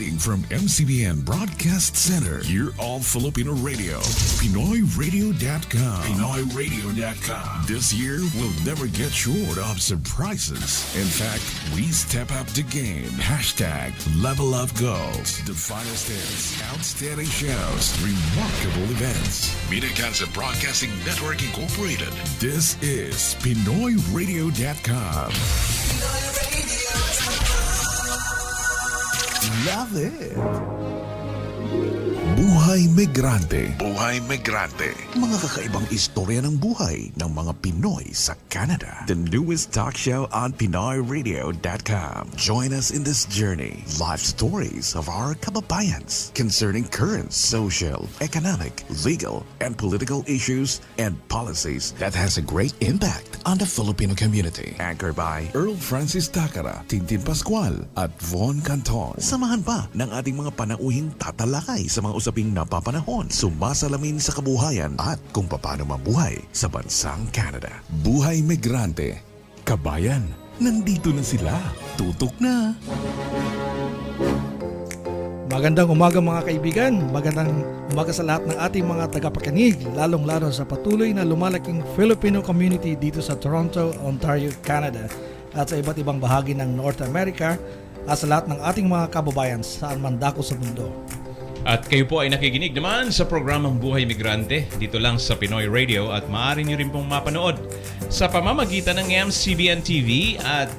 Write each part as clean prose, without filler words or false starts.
Broadcasting from MCBN Broadcast Center, your all-Filipino radio, PinoyRadio.com. PinoyRadio.com. This year, we'll never get short of surprises. In fact, we step up the game. Hashtag Level Up Goals. The finest hits, outstanding shows, remarkable events. Minacansa Broadcasting Network Incorporated. This is PinoyRadio.com. Love it! Buhay Migrante. Buhay Migrante. Mga kakaibang istorya ng buhay ng mga Pinoy sa Canada. The newest talk show on PinoyRadio.com. Join us in this journey. Life stories of our kababayans concerning current social, economic, legal, and political issues and policies that has a great impact on the Filipino community. Anchored by Earl Francis Takara, Tintin Pascual, at Von Canton. Samahan pa ng ating mga panauhing tatalakay sa mga usaping napapanahon, sumasalamin sa kabuhayan at kung paano mabuhay sa bansang Canada. Buhay Migrante. Kabayan, nandito na sila. Tutok na. Magandang umaga mga kaibigan. Magandang umaga sa lahat ng ating mga tagapakinig, lalong-lalo sa patuloy na lumalaking Filipino community dito sa Toronto, Ontario, Canada at sa iba't ibang bahagi ng North America at sa lahat ng ating mga kababayan saan man dako sa mundo. At kayo po ay nakikinig naman sa programang Buhay Migrante dito lang sa Pinoy Radio at maaari nyo rin pong mapanood sa pamamagitan ng MCBN TV at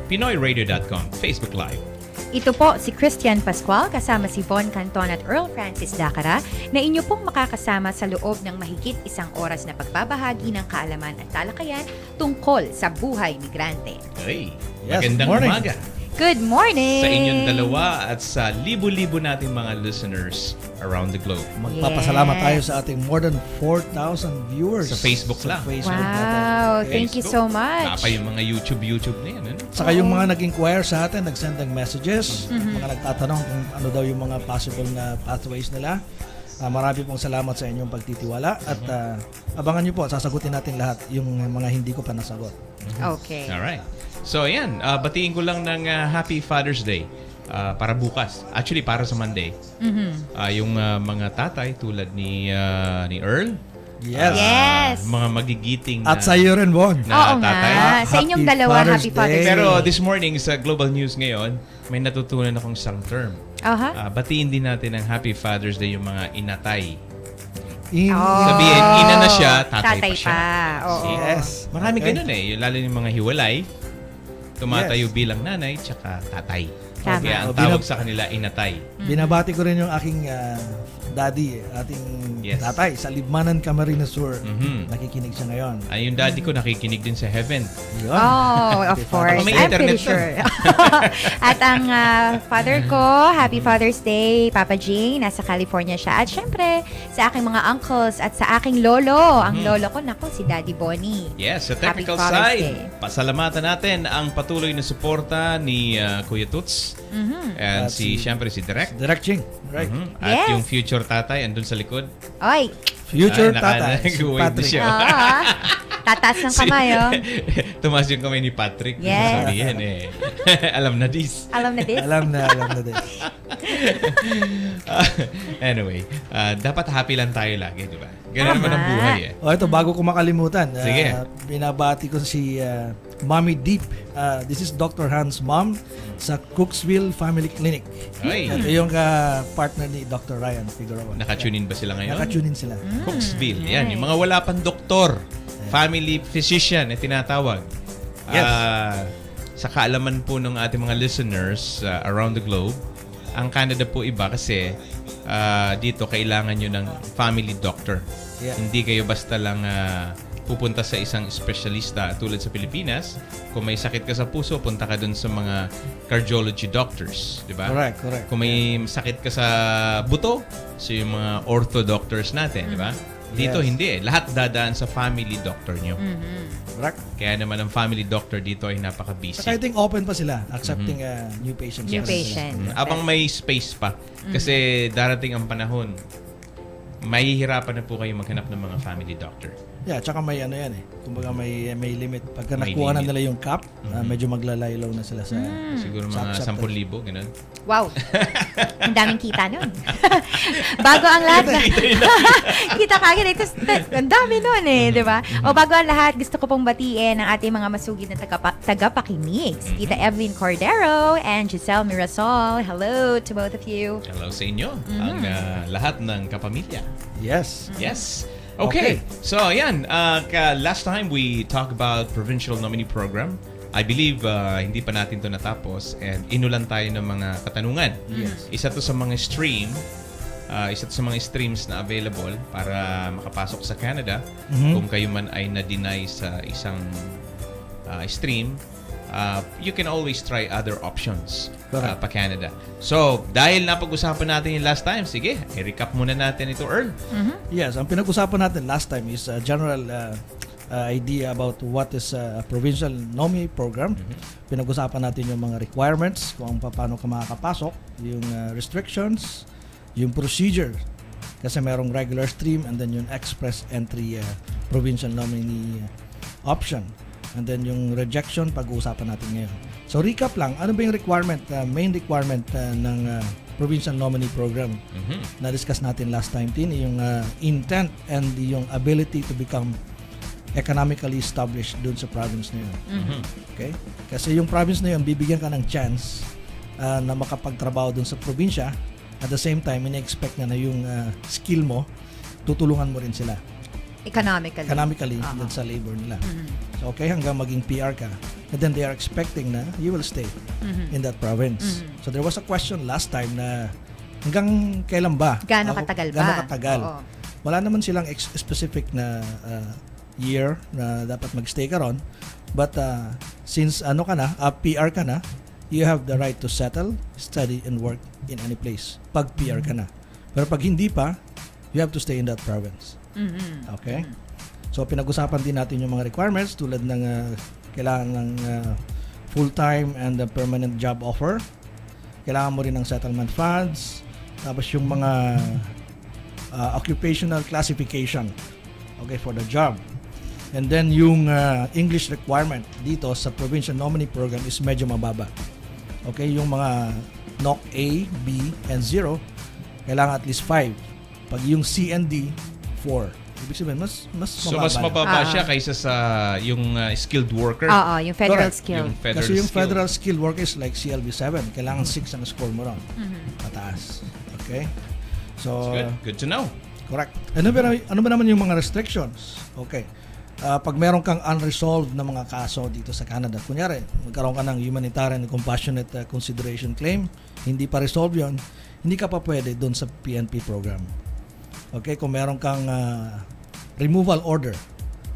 PinoyRadio.com Facebook Live. Ito po si Christian Pascual kasama si Von Canton at Earl Francis Dakara na inyo pong makakasama sa loob ng mahigit isang oras na pagbabahagi ng kaalaman at talakayan tungkol sa buhay migrante. Hey, Yes, magandang morning. umaga Good morning! sa inyong dalawa at sa libo-libo nating mga listeners around the globe. Magpapasalamat Yes. tayo sa ating more than 4,000 viewers Sa Facebook lang. Facebook Wow, natin. thank you so much. Napa yung mga YouTube na yan. Ano? Saka yung mga nag-inquire sa atin, nag-send ng messages, mga nagtatanong kung ano daw yung mga possible na pathways nila. Marami pong salamat sa inyong pagtitiwala at abangan nyo po, sasagutin natin lahat yung mga hindi ko pa nasagot. Okay. Alright. So, ayan. Batiin ko lang ng Happy Father's Day para bukas. Actually, para sa Monday. Yung mga tatay tulad ni Earl. Yes. Yes. Mga magigiting At sa iyo rin, Von. Oo tatay. nga. Sa inyong Happy dalawa, Father's Happy Father's Day. Day. Pero this morning sa Global News ngayon, may natutunan akong isang term. Batiin din natin ng Happy Father's Day yung mga inatay. Sabihin, ina na siya, tatay pa siya. Oo. Yes. Marami Okay. ganun yung lalo yung mga hiwalay, tumatayo bilang nanay, tsaka tatay. Tama. Kaya ang tawag sa kanila, inatay. Binabati ko rin yung aking daddy, ating Yes. tatay sa Libmanan, Camarines Sur. Mhm. Nakikinig siya ngayon. Ay, yung daddy ko nakikinig din sa heaven. Yun. Oh, of course. May I'm pretty internet sure. At ang father ko, Happy Father's Day, Papa G, nasa California siya. At syempre, sa aking mga uncles at sa aking lolo. Ang lolo ko, naku, si Daddy Bonnie. Yes, sa Happy technical Father's side, Day. pasalamatan natin ang patuloy na suporta ni Kuya Toots and At syempre si Direk. Direct Ching. Right. At Yes. yung future tatay andun sa likod. Oy! Future Ay, tatay. Si nag-wave Patrick. siya. Oo. Tataas ng kamay, oh. Tumaas yung kamay ni Patrick. Yes. Sabihin alam na this. Alam na this? Alam na din. Anyway, dapat happy lang tayo lagi, di ba? Ganun naman ang Tama. buhay O ito, bago ko makalimutan. Sige. Binabati ko si Mommy Deep. This is Dr. Hans' mom sa Cooksville Family Clinic. Ay, Ito yung partner ni Dr. Ryan Figueroa. nakatunin ba sila ngayon? Nakatunin sila. Cooksville. Yan, yung mga wala pang doktor. Family physician na tinatawag. Yes. Sa kaalaman po ng ating mga listeners around the globe, ang Canada po iba kasi dito kailangan nyo ng family doctor. Yeah. Hindi kayo basta lang pupunta sa isang espesyalista tulad sa Pilipinas. Kung may sakit ka sa puso, punta ka dun sa mga cardiology doctors, di ba? Correct. Kung may sakit ka sa buto, so yung mga ortho doctors natin, di ba? Dito Yes. hindi Lahat dadaan sa family doctor nyo. Correct. Kaya naman ang family doctor dito ay napaka-busy. Saka I think open pa sila accepting new patients. New pa rin sila. patient. Abang may space pa. Kasi darating ang panahon, mahihirapan na po kayo maghanap ng mga family doctor. Yeah, tsaka may ano yan eh. Kumbaga may limit. Pagka May nakuha na limit. nila yung cap, medyo maglalaylaw na sila sa... Siguro mga Saksak 10,000, ganun. Wow. Ang daming kita nun. Bago ang lahat na... kita kagad. Ang dami nun eh, di ba? O bago ang lahat, gusto ko pong batiin ang ating mga masugid na tagapakinig. Si Tita Evelyn Cordero and Giselle Mirasol. Hello to both of you. Hello sa inyo, ang lahat ng kapamilya. Yes. Yes. Okay. So, ayan. Last time we talked about provincial nominee program. I believe hindi pa natin to natapos and inulan tayo ng mga katanungan. Yes. Isa to sa mga streams na available para makapasok sa Canada. Kung kayo man ay na-deny sa isang stream, you can always try other options pa Canada. So, dahil napag-usapan natin yung last time, sige, i-recap muna natin ito, Earl. Yes, ang pinag-usapan natin last time is a general idea about what is a provincial nominee program. Pinag-usapan natin yung mga requirements, kung paano ka makakapasok, yung restrictions, yung procedure. Kasi merong regular stream and then yung express entry provincial nominee option. And then yung rejection, pag-uusapan natin ngayon. So recap lang, ano ba yung requirement, main requirement ng provincial nominee program? Na-discuss natin last time din, yung intent and yung ability to become economically established dun sa province na yun. Okay? Kasi yung province na yun, bibigyan ka ng chance na makapagtrabaho dun sa probinsya. At the same time, ina-expect na yung skill mo, tutulungan mo rin sila. Economically dun sa labor nila. So, okay, hanggang maging PR ka. And then they are expecting na you will stay in that province. So there was a question last time na hanggang kailan ba? Gaano katagal ba? Gaano katagal? Oo. Wala naman silang specific na year na dapat magstay ka ron. But since PR ka na, you have the right to settle, study, and work in any place. Pag PR ka na. Pero pag hindi pa, you have to stay in that province. Okay? So, pinag-usapan din natin yung mga requirements tulad ng kailangan ng full-time and permanent job offer. Kailangan mo rin ng settlement funds. Tapos yung mga occupational classification, okay, for the job. And then yung English requirement dito sa provincial nominee program is medyo mababa. Okay, yung mga NOC A, B, and 0, kailangan at least 5. Pag yung C and D, 4. Ibig sabihin, mas mababa. So, mas mababa siya kaysa sa yung skilled worker. Oo, yung federal Correct. skill. Kasi yung federal skilled worker is like CLB7. Kailangan 6 ang score mo ron. Mataas. Okay? So, Good to know. correct. Ano ba naman yung mga restrictions? Okay. Pag meron kang unresolved na mga kaso dito sa Canada, kunyari, magkaroon ka ng humanitarian and compassionate consideration claim, hindi pa resolve yon, hindi ka pa pwede doon sa PNP program. Okay, kung meron kang removal order,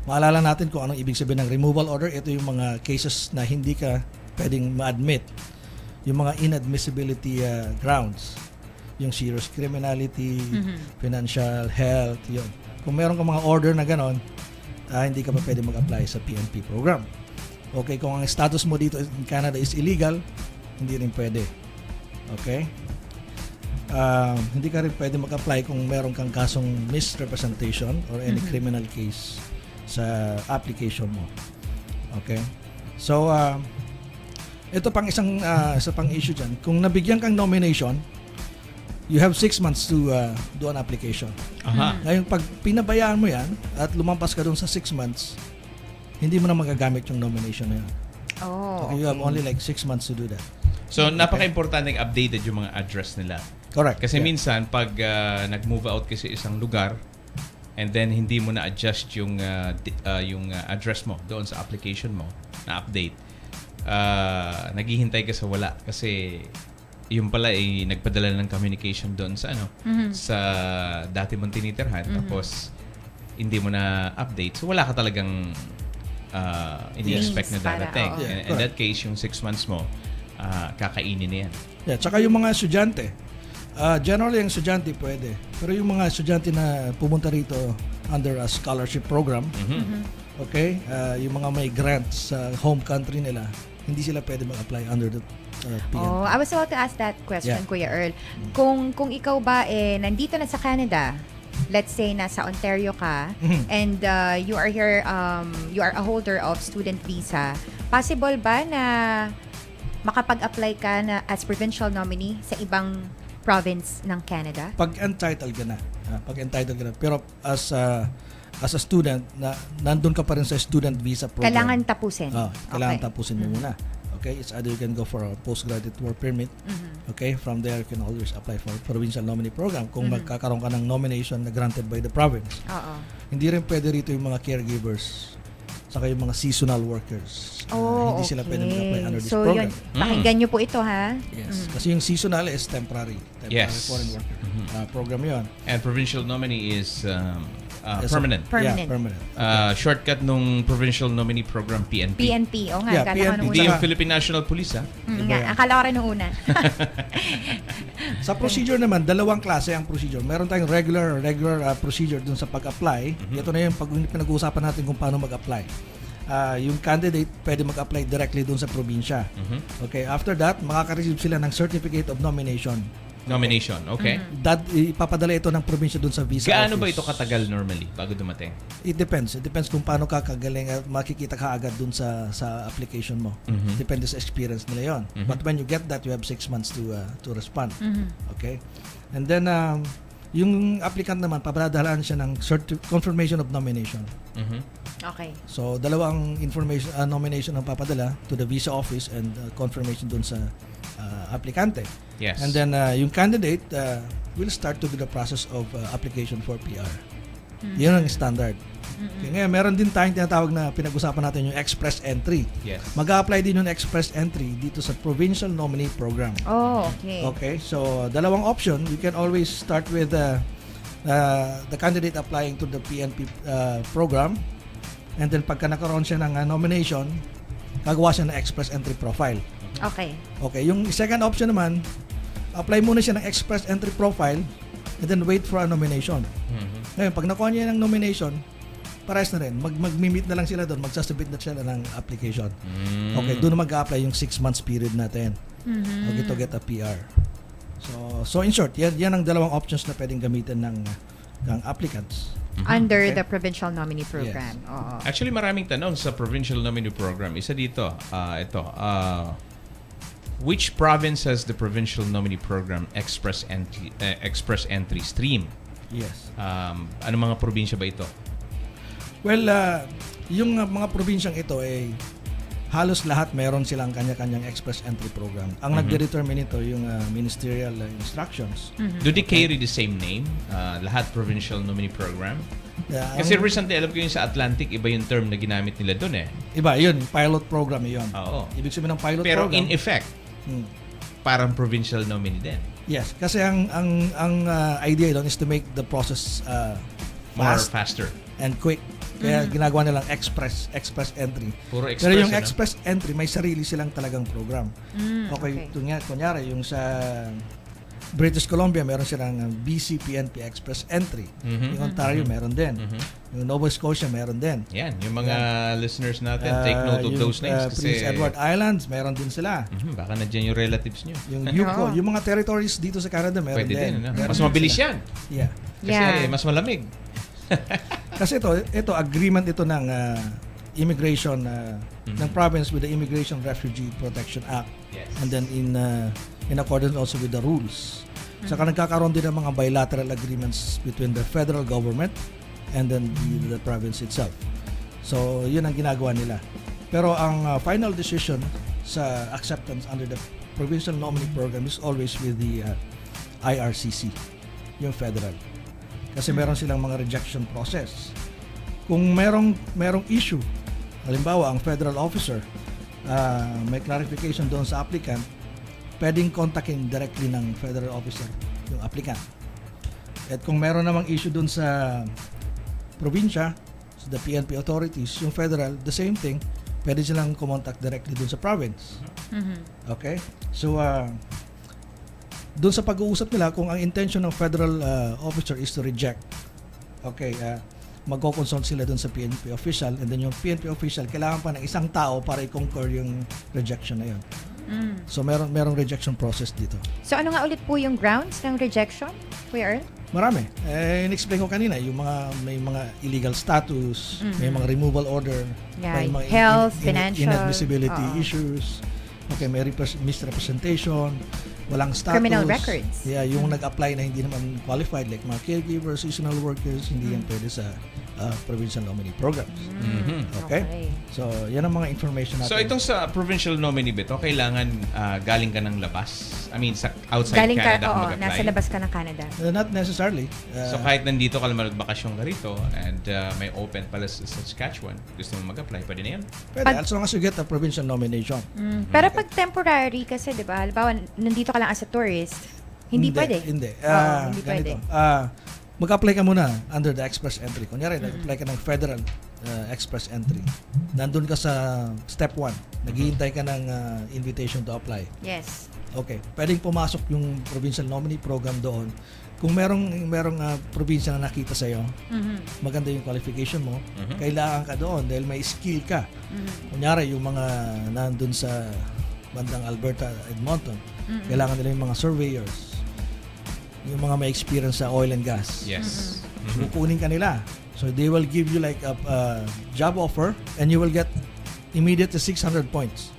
maalala natin kung anong ibig sabihin ng removal order. Ito yung mga cases na hindi ka pwedeng ma-admit. Yung mga inadmissibility grounds. Yung serious criminality, financial health, yun. Kung meron kang mga order na ganon, hindi ka pa pwede mag-apply sa PNP program. Okay, kung ang status mo dito in Canada is illegal, hindi rin pwede. Okay? Hindi ka rin pwede mag-apply kung meron kang kasong misrepresentation or any criminal case sa application mo. Okay? So, ito pang isa pang issue dyan. Kung nabigyan kang nomination, you have 6 months to do an application. Ngayon, pag pinabayaan mo yan at lumampas ka dun sa 6 months, hindi mo na magagamit yung nomination na yan. Okay, you have only like 6 months to do that. So, napaka-importante updated yung mga address nila. Correct. Kasi minsan, pag nag-move out kasi isang lugar, and then hindi mo na-adjust yung address mo doon sa application mo, na-update, naghihintay ka sa wala. Kasi yung pala ay nagpadala ng communication doon sa sa dati mong tinitirhan, tapos hindi mo na-update. So, wala ka talagang ini-expect na darating. In that case, yung 6 months mo, kakainin na yan. Yeah, tsaka yung mga estudyante. Generally, yung estudyante pwede. Pero yung mga estudyante na pumunta rito under a scholarship program, okay, yung mga may grants sa home country nila, hindi sila pwede mag-apply under the PNP. I was about to ask that question, Kuya Earl. Kung ikaw ba nandito na sa Canada, let's say nasa Ontario ka and you are here, you are a holder of student visa, possible ba na makapag-apply ka na as provincial nominee sa ibang province ng Canada? Pag-entitled ka na. Pero as a student, nandun ka pa rin sa student visa program. Kailangan tapusin. Kailangan tapusin mo muna. Okay, it's either you can go for a postgraduate work permit. Okay, from there you can always apply for provincial nominee program kung magkakaroon ka ng nomination na granted by the province. Hindi rin pwede rito yung mga caregivers saka yung mga seasonal workers. Hindi sila pwede mag-apply under this program. So yun, pakinggan nyo po ito, ha? Yes, kasi yung seasonal is temporary foreign worker program yon. And provincial nominee is permanent. Yeah, permanent. Shortcut nung provincial nominee program, PNP. PNP, Yeah, akala ko PNP. nung Hindi una. yung Philippine National Police, ha? Akala ko rin nung una. Sa procedure naman, dalawang klase ang procedure. Meron tayong regular procedure dun sa pag-apply. Ito na yung pinag-uusapan natin kung paano mag-apply. Yung candidate pwede mag-apply directly dun sa probinsya. Okay, after that, makaka-receive sila ng certificate of nomination. Okay. Ipapadala ito ng probinsya dun sa visa Gaano office. ba ito katagal normally bago dumating? It depends. It depends kung paano ka kagaling at makikita ka agad dun sa application mo. Depende sa experience nila yon. But when you get that, you have 6 months to respond. Okay? And then, yung applicant naman, papadadalaan siya ng confirmation of nomination. Okay. So, dalawang nomination ang papadala to the visa office and confirmation dun sa applicante. Yes. And then, yung candidate will start to do the process of application for PR. Yun ang standard. Okay, ngayon, meron din tayong tinatawag na pinag-usapan natin yung express entry. Yes. Mag-a-apply din yung express entry dito sa provincial nominee program. Okay. Okay, so dalawang option. You can always start with the candidate applying to the PNP program, and then pagka nakaroon siya ng nomination, gagawa siya ng express entry profile. Okay. Okay, yung second option naman, apply muna siya ng express entry profile and then wait for a nomination. Ngayon, pag nakuha niya ng nomination, pares na rin. Mag-meet na lang sila doon, magsasubmit na sila ng application. Okay, doon na mag-a-apply yung 6 months period natin. Okay, to get a PR. So in short, yan ang dalawang options na pwedeng gamitin ng applicants. Under Okay. the provincial nominee program. Yes. Oo. Actually, maraming tanong sa provincial nominee program. Isa dito, which province has the provincial nominee program express entry stream? Yes. Ano mga probinsya ba ito? Well, yung mga probinsyang ito ay halos lahat meron silang kanya-kanyang express entry program. Ang nagde-determine ito yung ministerial instructions. Do they carry the same name? Lahat provincial nominee program? Yeah, Kasi recently, alam ko yung sa Atlantic, iba yung term na ginamit nila doon eh. iba, yun, pilot program yun. Oo. Ibig sabihin ng pilot Pero program. in effect, parang provincial nominee din. Yes, kasi ang idea doon is to make the process More fast faster. and quick. Kaya ginagawa nilang express entry. Puro express. Pero yung ano? express entry, may sarili silang talagang program. Okay. Kunyari, yung sa British Columbia, meron silang BC PNP Express Entry. Yung Ontario, meron din. Yung Nova Scotia, meron din. Yan, yung mga listeners natin, take note of those names. Kasi, Prince Edward Islands, meron din sila. baka nandiyan yung relatives nyo. Yung Yukon, yung mga territories dito sa Canada, meron Pwede din. din. Meron Mas din mabilis sila. yan. Yeah. Kasi mas malamig. Kasi ito agreement ito ng immigration ng province with the Immigration Refugee Protection Act. Yes. And then in accordance also with the rules. Saka nagkakaroon din ng mga bilateral agreements between the federal government and then the province itself. So, yun ang ginagawa nila. Pero ang final decision sa acceptance under the provincial nominee program is always with the IRCC, yung federal. Kasi meron silang mga rejection process. Kung merong issue, halimbawa ang federal officer may clarification doon sa applicant, pwedeng kontakin directly ng federal officer yung applicant. At kung meron namang issue doon sa probinsya, sa the PNP authorities, yung federal, the same thing, pwede silang kumontak directly doon sa province. Okay? So, doon sa pag-uusap nila, kung ang intention ng federal officer is to reject, okay, magko-consult sila doon sa PNP official, and then yung PNP official, kailangan pa ng isang tao para i-concur yung rejection na yun. So, merong rejection process dito. So ano nga ulit po yung grounds ng rejection, Kuya Earl? Marami. In-explain ko kanina, may mga illegal status, may mga removal order, Yeah, may mga health, financial, inadmissibility oo. issues, okay, may misrepresentation, walang status. Criminal records. Yeah, yung nag-apply na hindi naman qualified, like mga caregivers, seasonal workers, hindi yan pwede sa provincial nominee programs. Okay? So, yan ang mga information natin. So itong sa provincial nominee bito, kailangan galing ka ng labas? I mean, outside Galing ka, Canada oo, mag-apply? nasa labas ka ng Canada. Not necessarily. So kahit nandito ka naman magbakasyon ka rito and may open pala sa Saskatchewan, gusto mo mag-apply, pwede na yan? Pwede, as long as you get a provincial nomination. Pero pag temporary kasi, di ba, halimbawa, nandito ka lang as a tourist, hindi pwede. Hindi. Oo, hindi Ganito. pwede. Mag-apply ka muna under the express entry. Kunyari, nag-apply ka ng federal express entry. Nandun ka sa step 1. Naghihintay ka ng invitation to apply. Yes. Okay. Pwedeng pumasok yung provincial nominee program doon. Kung merong probinsya na nakita sa'yo, maganda yung qualification mo, kailangan ka doon dahil may skill ka. Kunyari, yung mga nandun sa bandang Alberta, Edmonton, kailangan nila yung mga surveyors, yung mga may experience sa oil and gas. Yes. Kukunin ka nila. So they will give you like a job offer and you will get immediate 600 points.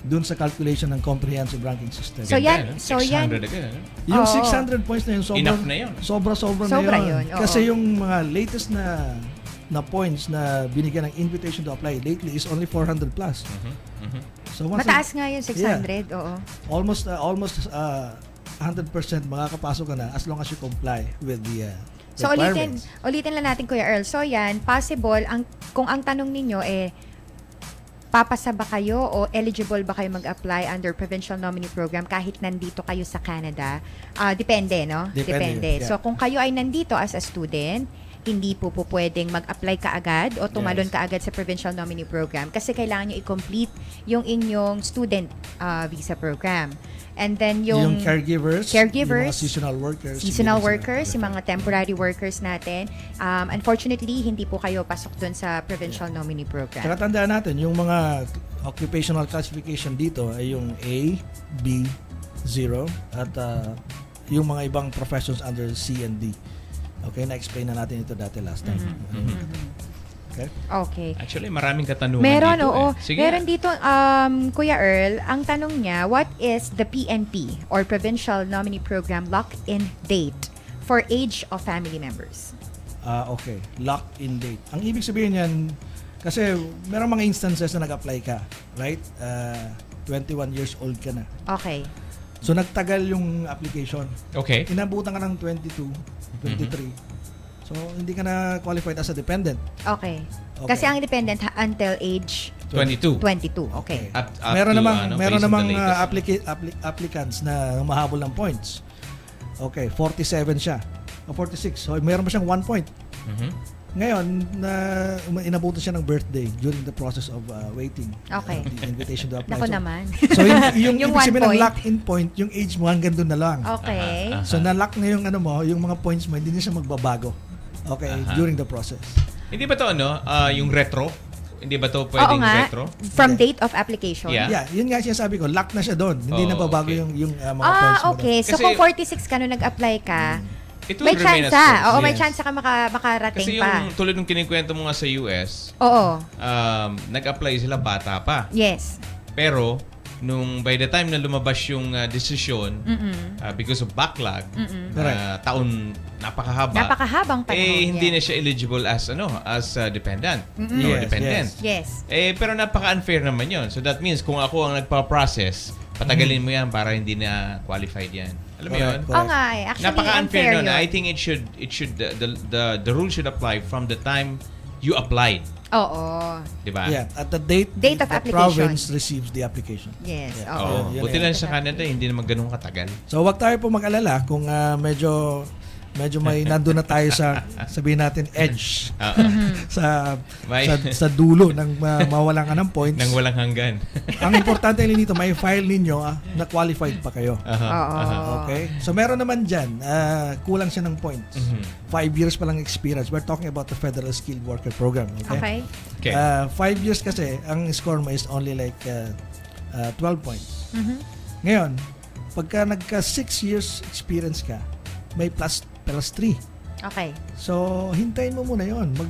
Dun sa calculation ng comprehensive ranking system. So Ganda, yan, no? so yan. 600 agad, no? Yung Oo. 600 points na yun, Enough na yun. Sobra Sobra na yun. yun, oo. Kasi yung mga latest na points na binigyan ng invitation to apply lately is only 400 plus. So once Mataas nga yung 600, oo. almost 100% makakapasok ka na as long as you comply with the So ulitin lang natin, Kuya Earl. So yan, possible, kung ang tanong ninyo papasa ba kayo o eligible ba kayo mag-apply under provincial nominee program kahit nandito kayo sa Canada? Depende, no? Depende, yeah. So kung kayo ay nandito as a student, hindi po pwedeng mag-apply kaagad o tumalon kaagad sa provincial nominee program kasi kailangan nyo i-complete yung inyong student visa program. And then yung caregivers, yung mga seasonal workers, yung mga temporary workers natin, unfortunately, hindi po kayo pasok dun sa provincial nominee program. Saka tandaan natin, yung mga occupational classification dito ay yung A, B, 0, at yung mga ibang professions under C and D. Okay, na-explain na natin ito dati last time. Okay. Actually, maraming katanungan Meron, dito. oo. Sige. Meron dito, Kuya Earl, ang tanong niya, what is the PNP or Provincial Nominee Program lock-in date for age of family members? Okay, lock-in date. Ang ibig sabihin yan, kasi meron mga instances na nag-apply ka, right? 21 years old ka na. Okay. So, nagtagal yung application. Okay. Inabutan ka ng 22, 23. So, hindi ka na qualified as a dependent. Okay. Kasi ang dependent until age 22. 22. Okay. Up Meron to, namang based on the latest. applicants na mahabol ng points. Okay, 47 siya. O 46. So, meron pa siyang 1 point. Ngayon, inabutan siya ng birthday during the process of waiting. Okay. The invitation to apply. Nako naman. So, yung Yung ibig 1 sabihin ng point. lock-in point, yung age mo hanggang doon na lang. Okay. So, na-lock na yung yung mga points mo, hindi na siya magbabago. Okay, during the process. Hindi ba to yung retro? Hindi ba to Oo pwedeng nga. retro? From date of application. Yeah. Yeah, yun nga sinasabi ko, lock na siya doon. Hindi na babago okay. yung mga points mo. Okay. So Kasi- kung 46 ka nung nag-apply ka, It will may remain as chance. Oo, is. may Yes. chance ka makarating Kasi pa. yung tulad ng kinikwento mo nga sa US, Oo. nag-apply sila bata pa. Yes. Pero nung by the time na lumabas yung desisyon because of backlog, taon napakahaba. Napakahabang panahon. Hindi yan. na siya eligible as dependent or Yes, dependent. Yes. Pero napaka-unfair naman 'yon. So that means kung ako ang nagpa-process, patagalin mo 'yan para hindi na qualified 'yan. Alam mo 'yon? Correct. Oo nga eh. Actually, Napaka-unfair unfair nun. yun. I think it should the rule should apply from the time you applied, Oo. 'di ba? Yeah, at the date Date of the application. province receives the application. Yes. Yeah. Oo. Oo. Yun Buti eh. lang sa Canada, hindi naman ganun katagal. So, wag tayo po mag-alala kung medyo may nandun na tayo sa sabihin natin edge sa sa dulo ng mawalan ka ng points. Nang walang hanggan. Ang importante lang dito, may file ninyo na qualified pa kayo. Oo. Okay? So meron naman dyan, kulang siya ng points. 5 years pa lang experience. We're talking about the Federal Skilled Worker Program. Okay? Okay. 5 years kasi, ang score mo is only like 12 points. Ngayon, pagka nagka 6 years experience ka, may plus +3. Okay. So, hintayin mo muna yon. Mag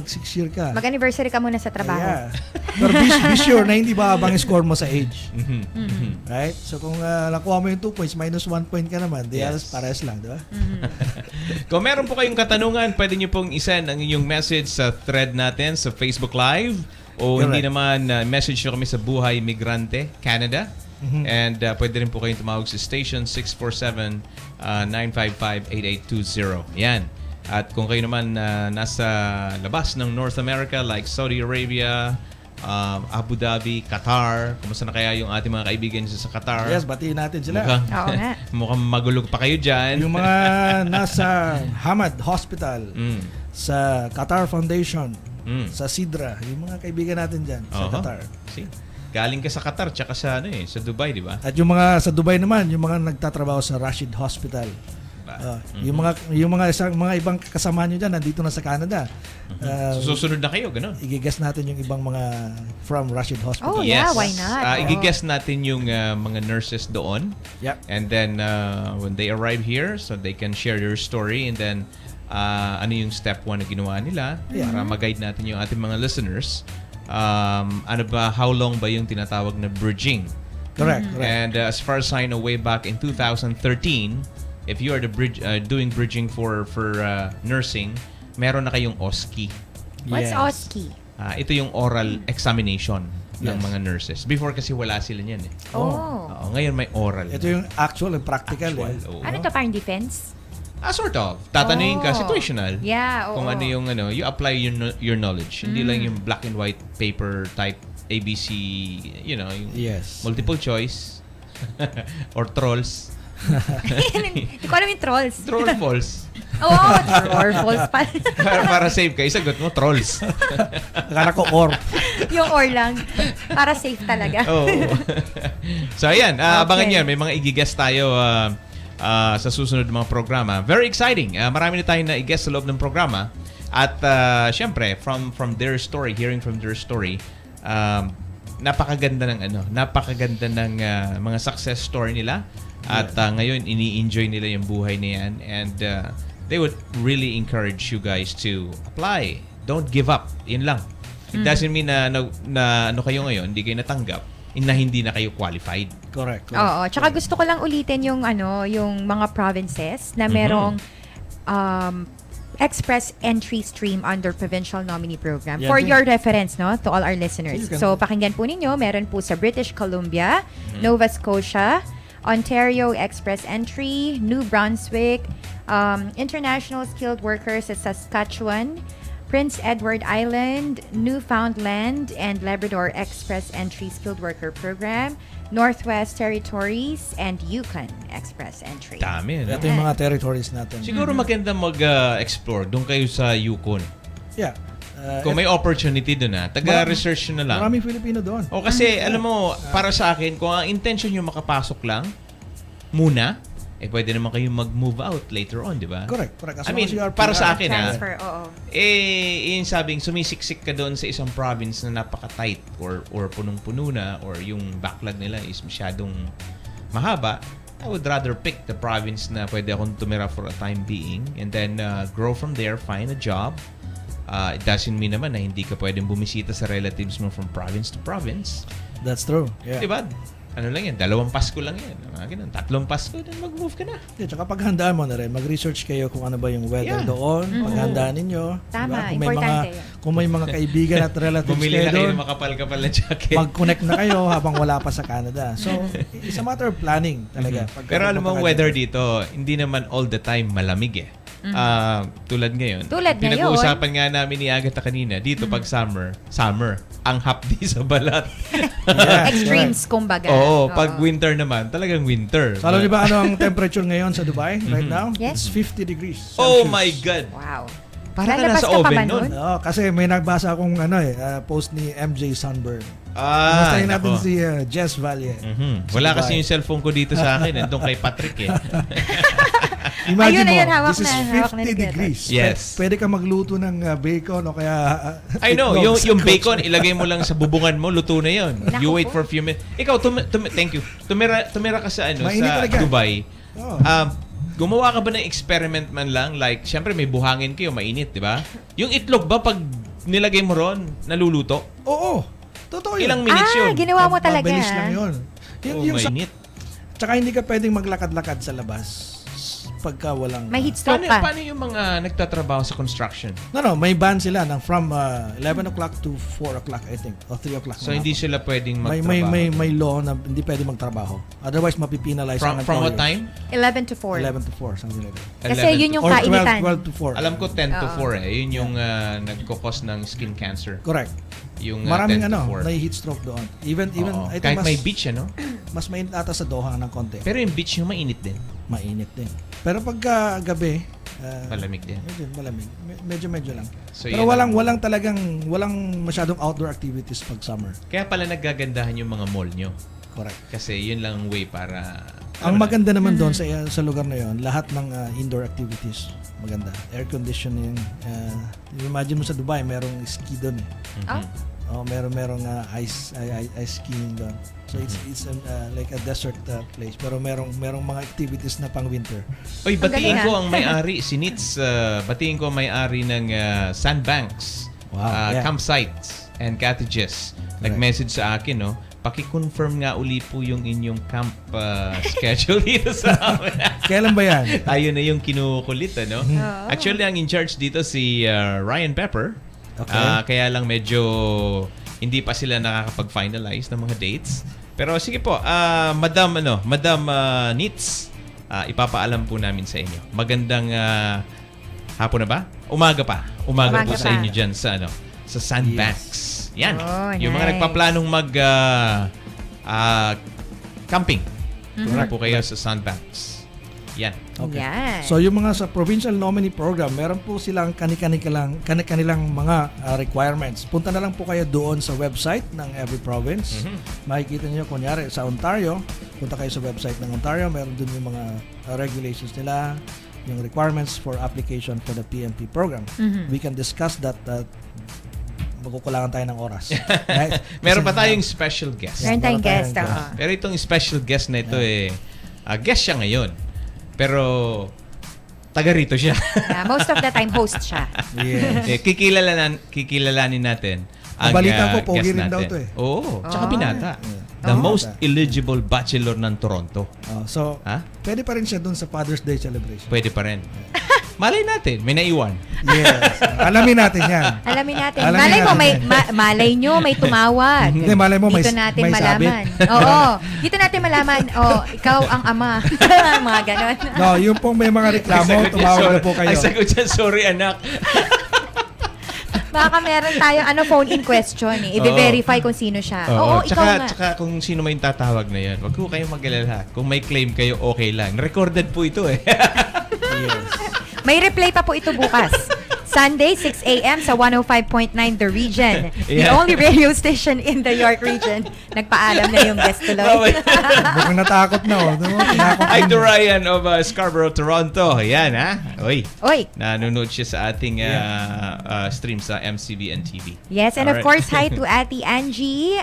6 year ka. Mag-anniversary ka muna sa trabaho. Yeah. Pero be sure na hindi babang score mo sa age. Mhm. Right? So, kung nakuha mo yung 2 points, minus 1 point ka naman, di Yes. pares lang, di ba? Kung meron po kayong katanungan, pwede nyo pong isend ang inyong message sa thread natin sa Facebook Live o hindi Correct. naman message nyo kami sa Buhay Migrante Canada. And pwede rin po kayong tumawag sa station 647-955-8820. Yan. At kung kayo naman nasa labas ng North America like Saudi Arabia, Abu Dhabi, Qatar, kumusta na kaya yung ating mga kaibigan sa Qatar? Yes, batiin natin sila. Oo nga. Mukhang magulog pa kayo dyan. Yung mga nasa Hamad Hospital, sa Qatar Foundation, sa Sidra, yung mga kaibigan natin dyan sa Oho. Qatar. See? Galing ka sa Qatar tsaka sa sa Dubai, di ba? At yung mga sa Dubai naman, yung mga nagtatrabaho sa Rashid Hospital. Yung mga ibang kasama nyo dyan nandito na sa Canada. So, susunod na kayo, ganun. Igigas natin yung ibang mga from Rashid Oh, Hospital. yeah, why not? Igigest natin yung mga nurses doon. Yep. And then, when they arrive here, so they can share their story. And then, ano yung step 1 na ginawa nila para mag-guide natin yung ating mga listeners. How long ba yung tinatawag na bridging? Correct. And as far as I know, way back in 2013, if you are doing bridging for nursing, meron na kayong OSCE. What's Yes. OSCE? Ito yung oral examination ng Yes. mga nurses. Before kasi wala sila niyan eh. Oh. Oo, ngayon may oral. Ito yung actual and practical. Actual, oo. Ano to, parang defense? Sort of. Tatanungin ka, Oh. situational. Yeah, oo. Kung ano yung you apply your knowledge. Hindi lang yung black and white paper type ABC, yung Yes. multiple choice or trolls. Hindi ko alam yung trolls. Troll falls. Oo, or false pa. para save kayo, sagot mo, trolls. Akala ko or. Yung or lang. Para safe talaga. Oo. So, ayan. Abangan Okay. yan. May mga i-guest tayo sa susunod mga programa. Very exciting. Marami na tayong na-i-guest sa loob ng programa. At syempre, from their story, hearing from their story, napakaganda ng mga success story nila. At ngayon, ini-enjoy nila yung buhay na yan. And they would really encourage you guys to apply. Don't give up. Yun lang. It doesn't mean na ano kayo ngayon, hindi kayo natanggap, na hindi na kayo qualified. Correct. Oo, tsaka gusto ko lang ulitin yung yung mga provinces na merong express entry stream under provincial nominee program. Yeah, For din. your reference, no, to all our listeners. Sige. So, pakinggan po ninyo, meron po sa British Columbia, Nova Scotia, Ontario express entry, New Brunswick, international skilled workers sa Saskatchewan, Prince Edward Island, Newfoundland, and Labrador Express Entry Skilled Worker Program, Northwest Territories, and Yukon Express Entry. Dami. No? Ito yung mga territories natin. Siguro maganda mag-explore. Doon kayo sa Yukon. Yeah. Kung may opportunity doon taga-research nyo na lang. Maraming Filipino doon. O kasi, alam mo, para sa akin, kung ang intention nyo makapasok lang, muna, pwede naman kayong mag-move out later on, di ba? Correct. As I long mean, as you are para sa PR. akin, Transfer, oo. yung sabing sumisiksik ka doon sa isang province na napaka-tight or punong-puno na or yung backlog nila is masyadong mahaba, I would rather pick the province na pwede akong tumira for a time being and then grow from there, find a job. It doesn't mean naman na hindi ka pwedeng bumisita sa relatives mo from province to province. That's true. Yeah. Diba? Ano lang yan, 2 Pasko lang yan. Mga ganun, 3 Pasko, then mag-move ka na. Yeah, tsaka paghandaan mo na rin, mag-research kayo kung ano ba yung weather doon, paghandaan ninyo. Tama, Kung importante yun. kung may mga kaibigan at relatives Bumili na kayo kayo doon, ng makapal-kapal na jacket. mag-connect na kayo habang wala pa sa Canada. So, it's a matter of planning talaga. Pero alam mo, ang weather dito, hindi naman all the time malamig eh. Tulad ngayon. Pinag-uusapan nga namin ni Agatha kanina, dito pag summer, ang hapdi sa balat. Yeah, Extremes, kumbaga. Oo, pag winter naman, talagang winter. So, alam niyo ba ano ang temperature ngayon sa Dubai right now? Yes. It's 50 degrees Celsius. Oh my God! Wow. Para ka Lalabas nasa ka pa oven ba nun. nun? Oo, kasi may nagbasa akong post ni MJ Sunburn. Bastahin natin nako. si Jess Valle. Wala Dubai. kasi yung cellphone ko dito sa akin. Nandun kay Patrick eh. Imagine Ayun, mo, hawak this is na, hawak na 50 ni Gretchen. degrees. Yes. Pwede ka magluto ng bacon o kaya I know, itlog sa yung coach. bacon, ilagay mo lang sa bubungan mo, luto na yun. Naku You wait po. for a few minutes. Ikaw, thank you. Tumira ka sa Mainit sa talaga. Dubai. Oh. Gumawa ka ba ng experiment man lang? Like, syempre may buhangin kayo, mainit, di ba? Yung itlog ba, pag nilagay mo ron, naluluto? Oo. Totoo yun. Ilang minutes yun? Ginawa mo talaga. Mabilis lang yun. Mainit. Tsaka hindi ka pwedeng maglakad-lakad sa labas pagka walang... May heat stroke ka. Paano yung mga nagtatrabaho sa construction? No, may ban sila from 11 o'clock to 4 o'clock, I think. O 3 o'clock. So, hindi sila pwedeng May magtrabaho? may law na hindi pwede magtrabaho. Otherwise, mapipinalize ang From what employer. time? 11 to 4. 11 to 4, something like that. Kasi 11 yun to yung Or kainitan. 12 to 4. Alam ko 10 to Oo. 4 eh. Yun yung nagkukos ng skin cancer. Correct. Yung Maraming 10 to 4. na-heat stroke doon. Even Oo. I think Kahit may beach, ano? mas mainit ata sa Doha ng konti. Pero yung beach yung mainit din. Mainit din. Pero pagka gabi, Malamig din. malamig. Medyo lang. So, Pero yan walang masyadong outdoor activities pag summer. Kaya pala nagagandahan yung mga mall nyo. Correct. Kasi yun lang ang way para... Ang maganda naman doon sa lugar na yon, lahat ng indoor activities maganda. Air conditioning. Imagine mo sa Dubai, merong ski doon eh. Oh. Oh, merong ice skiing doon. So it's like a desert place, pero merong mga activities na pang winter. Oy, batiin galing, ko ang may-ari, si Nitz, batiin ko ang may-ari ng sandbanks, Wow, yeah. campsites, and cottages. Nag-message sa akin, no? Paki-confirm nga uli po yung inyong camp schedule dito sa amin. Kailan ba yan? Tayo na yung kinukulit, ano? Actually, ang in charge dito si Ryan Pepper. Okay. Kaya lang medyo hindi pa sila nakakapag-finalize ng mga dates. Pero sige po, Madam Nitz, ipapaalam po namin sa inyo. Magandang hapon na ba? Umaga pa. Umaga po sa pa. inyo dyan sa sa Sandbanks. Yan. Oh, Yung mga nice. nagpaplanong camping. Correct. Po kayo sa Sandbanks. Yan. Okay. Yan. So yung mga sa provincial nominee program, meron po silang kanilang mga requirements. Punta na lang po kayo doon sa website ng every province. Makikita niyo kunyari sa Ontario, punta kayo sa website ng Ontario, meron doon yung mga regulations nila, yung requirements for application for the PMP program. We can discuss that magkukulangan tayo ng oras. Right? Meron pa tayong special guest. Meron tayong Meron tayong guest. guest. Pero itong special guest na ito guest siya ngayon. Pero taga rito siya. Yeah, most of the time, host siya. Yes. Kikilalanin natin ang Balita ko, pogi guest rin daw natin. to eh. Oo, tsaka Oh. binata. Yeah. The Oh. most eligible bachelor ng Toronto. So, Ha? pwede pa rin siya doon sa Father's Day celebration. Pwede pa rin. Malay natin, may naiwan. Yes. Alamin natin yan. Alamin natin. Alamin Malay mo, natin. malay nyo, may tumawag. Hindi, malay mo, may Dito natin may malaman. Oo. Dito natin malaman, ikaw ang ama. Mga ganon. No, yung pong may mga reklamo, tumawag na po kayo. Ang sagot dyan, sorry anak. Baka meron tayong phone-in question eh. I-verify kung sino siya. Oo, ikaw nga. Tsaka kung sino may tatawag na yan, wag ko kayong mag-alala. Kung may claim kayo, okay lang. Recorded po ito eh. Yes. May replay pa po ito bukas. Sunday, 6 a.m. sa 105.9 The Region. The Yeah. only radio station in the York region. Nagpaalam na yung guest tuloy. Mukhang natakot na, oh. Tinakot Hi na. to Ryan of Scarborough, Toronto. Yan ha. Oy. Oy. Nanonood siya sa ating stream sa MCBN TV. Yes, and of Alright. course, hi to Ate Angie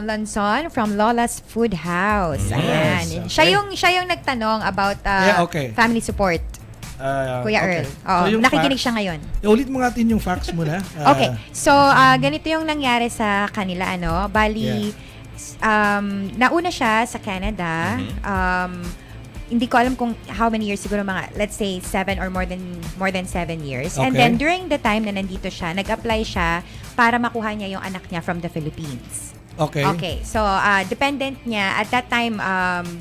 Lanson from Lola's Food House. Ayan. Yes, okay. Siya yung nagtanong about Yeah, okay. family support. Kuya okay. Earl. Oo, yung nakikinig facts, siya ngayon. Ulit mo natin yung facts muna. Okay. So, ganito yung nangyari sa kanila, Bali, nauna siya sa Canada. Hindi ko alam kung how many years, siguro mga, let's say, 7 or more than 7 years. And Okay. then, during the time na nandito siya, nag-apply siya para makuha niya yung anak niya from the Philippines. Okay. Okay. So, dependent niya, at that time,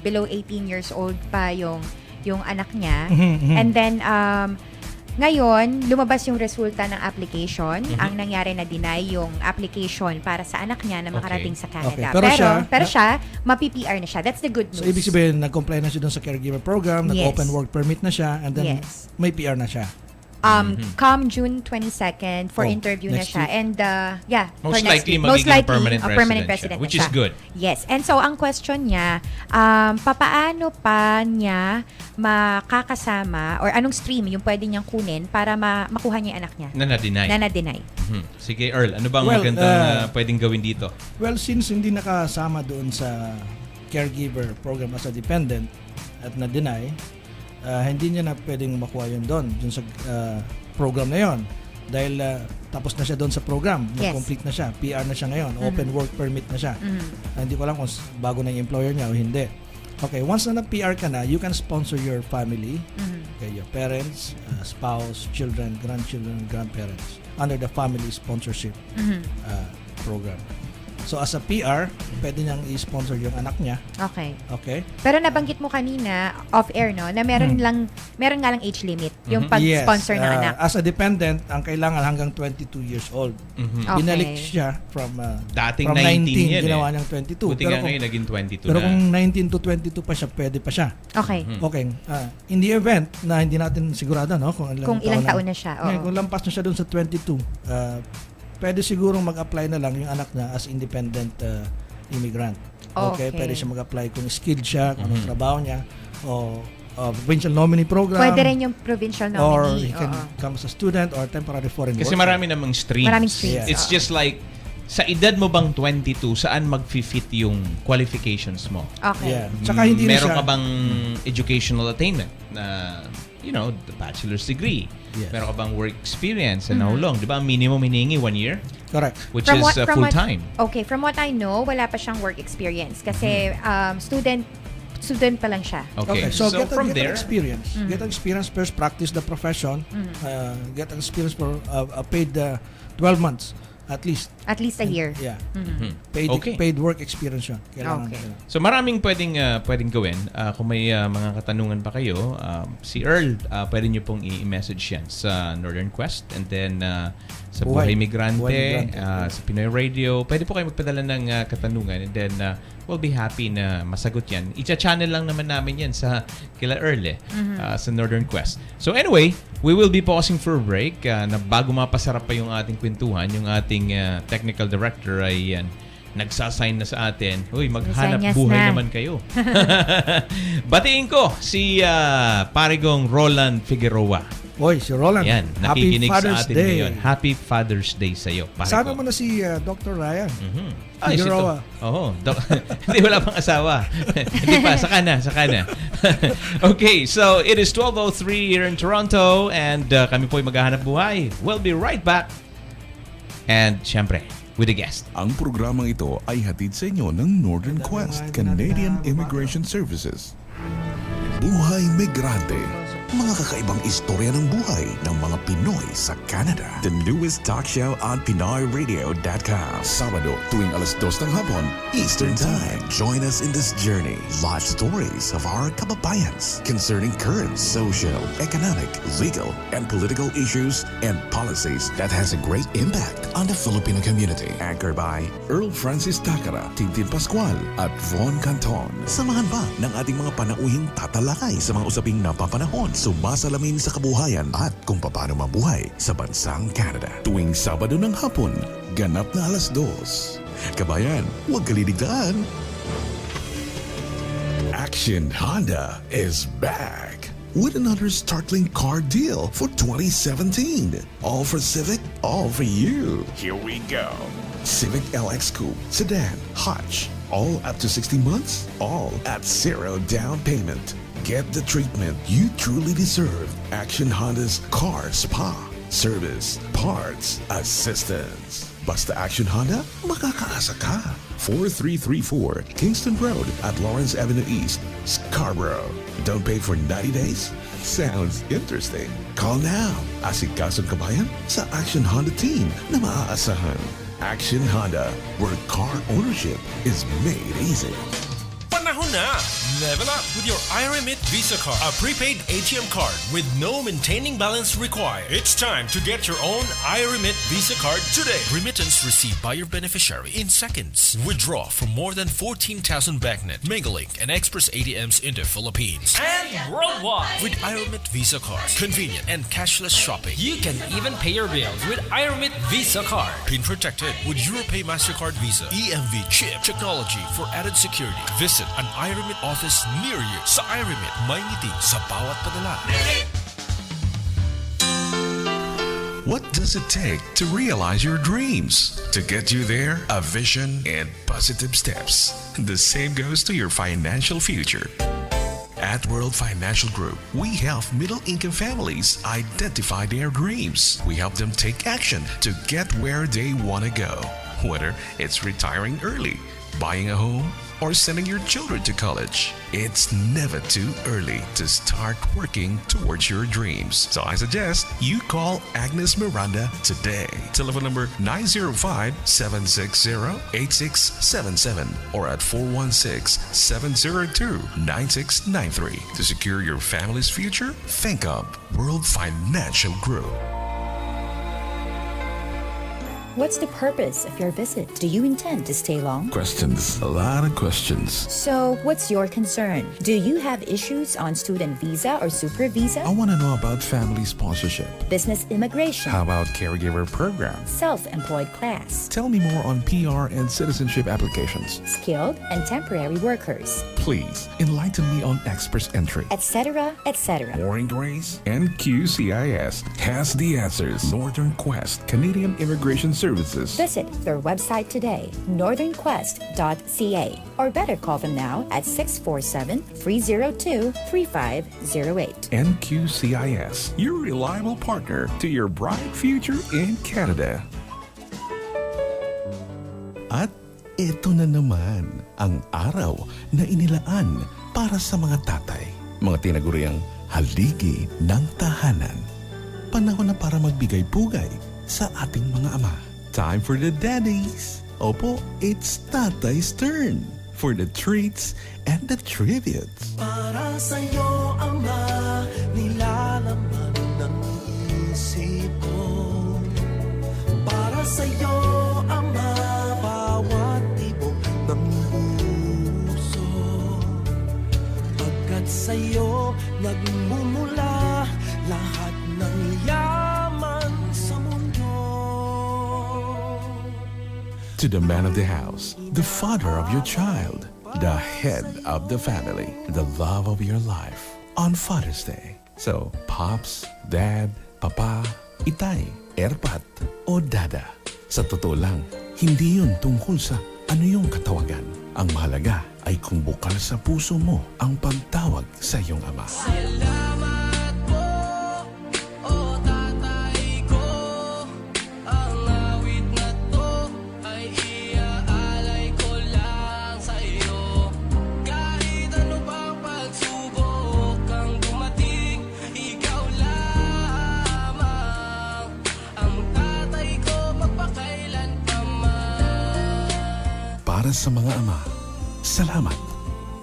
below 18 years old pa yung anak niya. And then, ngayon, lumabas yung resulta ng application. Ang nangyari na deny yung application para sa anak niya na makarating sa Canada. Okay. Pero siya, mapi-PR na siya. That's the good news. So, ibig sabihin, nag-comply na siya doon sa caregiver program, Yes. nag-open work permit na siya, and then Yes. may PR na siya. Come June 22nd for interview na next siya. week? And Most next likely week. Most magiging likely, permanent resident siya, which na is siya. good. Yes. And so, ang question niya, papaano pa niya makakasama or anong stream yung pwede niyang kunin para makuha niya yung anak niya Na na-deny. na na-deny? Sige, Earl, ano bang Well, magandang pwedeng gawin dito? Well, since hindi nakasama doon sa caregiver program as a dependent at na-deny, hindi niya na pwedeng makuha yun doon sa program na yon dahil tapos na siya doon sa program, Yes. complete na siya, PR na siya ngayon, open work permit na siya. Hindi ko alam kung bago na yung employer niya o hindi. Okay, once na nag-PR ka na, you can sponsor your family, okay, your parents, spouse, children, grandchildren, grandparents under the family sponsorship program. So as a PR, pwede niyang i-sponsor yung anak niya. Okay. Okay? Pero nabanggit mo kanina, off-air, no, na meron nga lang age limit, yung Yes. pag-sponsor ng anak. As a dependent, ang kailangan hanggang 22 years old. Okay. Binalik siya from Dating from 19 yan ginawa niyang 22. Buti nga ngayon naging 22 pero na. kung 19 to 22 pa siya, pwede pa siya. Okay. Okay. In the event na hindi natin sigurado, no, kung Kung ilang taon na siya. Ngayon, Oo. kung lampas na siya doon sa 22, pwede sigurong mag-apply na lang yung anak niya as independent immigrant. Okay? Okay. Pwede siya mag-apply kung skilled siya, kung anong trabaho niya, o provincial nominee program. Pwede rin yung provincial Or nominee. he can Oo. come as a student or temporary foreign Kasi worker. marami namang streams. Maraming streams. It's Oo. just like, sa edad mo bang 22, saan mag-fit yung qualifications mo? Okay. Yeah. Tsaka hindi na Meron siya, ka bang educational attainment na, the bachelor's degree? Yes. Meron ka bang work experience and how long? Di ba, ang minimum hinihingi 1 year? correct. Which is full-time. Okay, from what I know, wala pa siyang work experience kasi student pa lang siya. Okay. So, get from an there, experience. Get an experience first, practice the profession, get an experience for paid 12 months at least. At least a year. Yeah. Okay. Paid work experience yun. Kailangan Okay. nila. so maraming pwedeng gawin. Kung may mga katanungan pa kayo, si Earl, pwede nyo pong i-message yan sa Northern Quest and then sa Buhay. Buhay Migrante, Buhay Migrante. sa Pinoy Radio. Pwede po kayo magpadala ng katanungan and then we'll be happy na masagot yan. Icha-channel lang naman namin yan sa kila Earl sa Northern Quest. So anyway, we will be pausing for a break na bago mapasarap pa yung ating kwentuhan, yung ating technical director ay nagsasign na sa atin. Uy, maghanap Resenyas buhay na. naman kayo. Batiin ko si Parigong Roland Figueroa. Oy, si Roland. Yan, Happy nakikinig Father's sa atin Day. ngayon. Happy Father's Day sa iyo, Parigo. Sana mo na si Dr. Ryan. Ay, Figueroa. Oo. Hindi, wala pang asawa. Hindi pa, saka na. Okay, so it is 12:03 here in Toronto and kami po ay maghahanap buhay. We'll be right back. And syempre, with a guest. Ang programang ito ay hatid sa inyo ng Northern Quest Canadian Immigration Services. Buhay Migrante. Mga kakaibang istorya ng buhay ng mga Pinoy sa Canada. The newest talk show on PinoyRadio.com. Sabado tuwing alas 2 ng hapon, Eastern Time. Join us in this journey. Live stories of our kababayans concerning current social, economic, legal, and political issues and policies that has a great impact on the Filipino community. Anchored by Earl Francis Takara, Tintin Pascual, at Von Canton. Samahan ba ng ating mga panauhing tatalakay sa mga usaping napapanahon, sumasalamin sa kabuhayan at kung paano mabuhay sa bansang Canada. Tuwing Sabado ng hapon, ganap na alas 2. Kabayan, huwag kaliligtaan. Action Honda is back with another startling car deal for 2017. All for Civic, all for you. Here we go. Civic LX Coupe, Sedan, Hutch, all up to 60 months, all at zero down payment. Get the treatment you truly deserve. Action Honda's Car Spa, Service, Parts, Assistance. Basta Action Honda, makakaasa ka. 4334 Kingston Road at Lawrence Avenue East, Scarborough. Don't pay for 90 days? Sounds interesting. Call now. Asikasong kabayan sa Action Honda team na maaasahan. Action Honda, where car ownership is made easy. Panahon na! Level up with your iRemit Visa card, a prepaid ATM card with no maintaining balance required. It's time to get your own iRemit Visa card today. Remittance received by your beneficiary in seconds. Withdraw from more than 14,000 banknet, Megalink, and Express ATMs in the Philippines. And worldwide. With iRemit Visa card, convenient and cashless shopping. You can even pay your bills with iRemit Visa card. Pin protected with Europay MasterCard Visa. EMV chip technology for added security. Visit an iRemit office near you. Sa iRemit, may ngiti sa bawat padala. What does it take to realize your dreams? To get you there, a vision and positive steps. The same goes to your financial future. At World Financial Group, we help middle-income families identify their dreams. We help them take action to get where they want to go. Whether it's retiring early, buying a home, or sending your children to college, it's never too early to start working towards your dreams. So I suggest you call Agnes Miranda today. Telephone number 905-760-8677 or at 416-702-9693. To secure your family's future, think of World Financial Group. What's the purpose of your visit? Do you intend to stay long? Questions. A lot of questions. So, what's your concern? Do you have issues on student visa or super visa? I want to know about family sponsorship. Business immigration? How about caregiver programs? Self-employed class? Tell me more on PR and citizenship applications. Skilled and temporary workers? Please enlighten me on express entry. Etc., etc. More inquiries? NQCIS has the answers. Northern Quest, Canadian Immigration Services. Visit their website today, northernquest.ca, or better call them now at 647-302-3508. NQCIS, your reliable partner to your bright future in Canada. At ito na naman ang araw na inilaan para sa mga tatay. Mga tinaguriang haligi ng tahanan. Panahon na para magbigay-pugay sa ating mga ama. Time for the daddies. Opo, it's tatay's turn for the treats and the tributes. Para sa'yo, Ama, nilalaman ng isip ko. Para sa'yo, Ama, bawat tibok ng puso. Pagkat sa'yo, nagmumula lahat ng yaman sa mundo. To the man of the house, the father of your child, the head of the family, the love of your life on Father's Day. So, Pops, Dad, Papa, Itay, Erpat, o Dada. Sa totoo lang, hindi yun tungkol sa ano yung katawagan. Ang mahalaga ay kung bukal sa puso mo ang pagtawag sa iyong ama. Salamat po, o tatay ko. Ang awit na to ay iaalay ko lang sa iyo. Kahit ano pang pagsubok ang dumating, ikaw lamang ang tatay ko magpakailan pa man. Para sa mga ama, salamat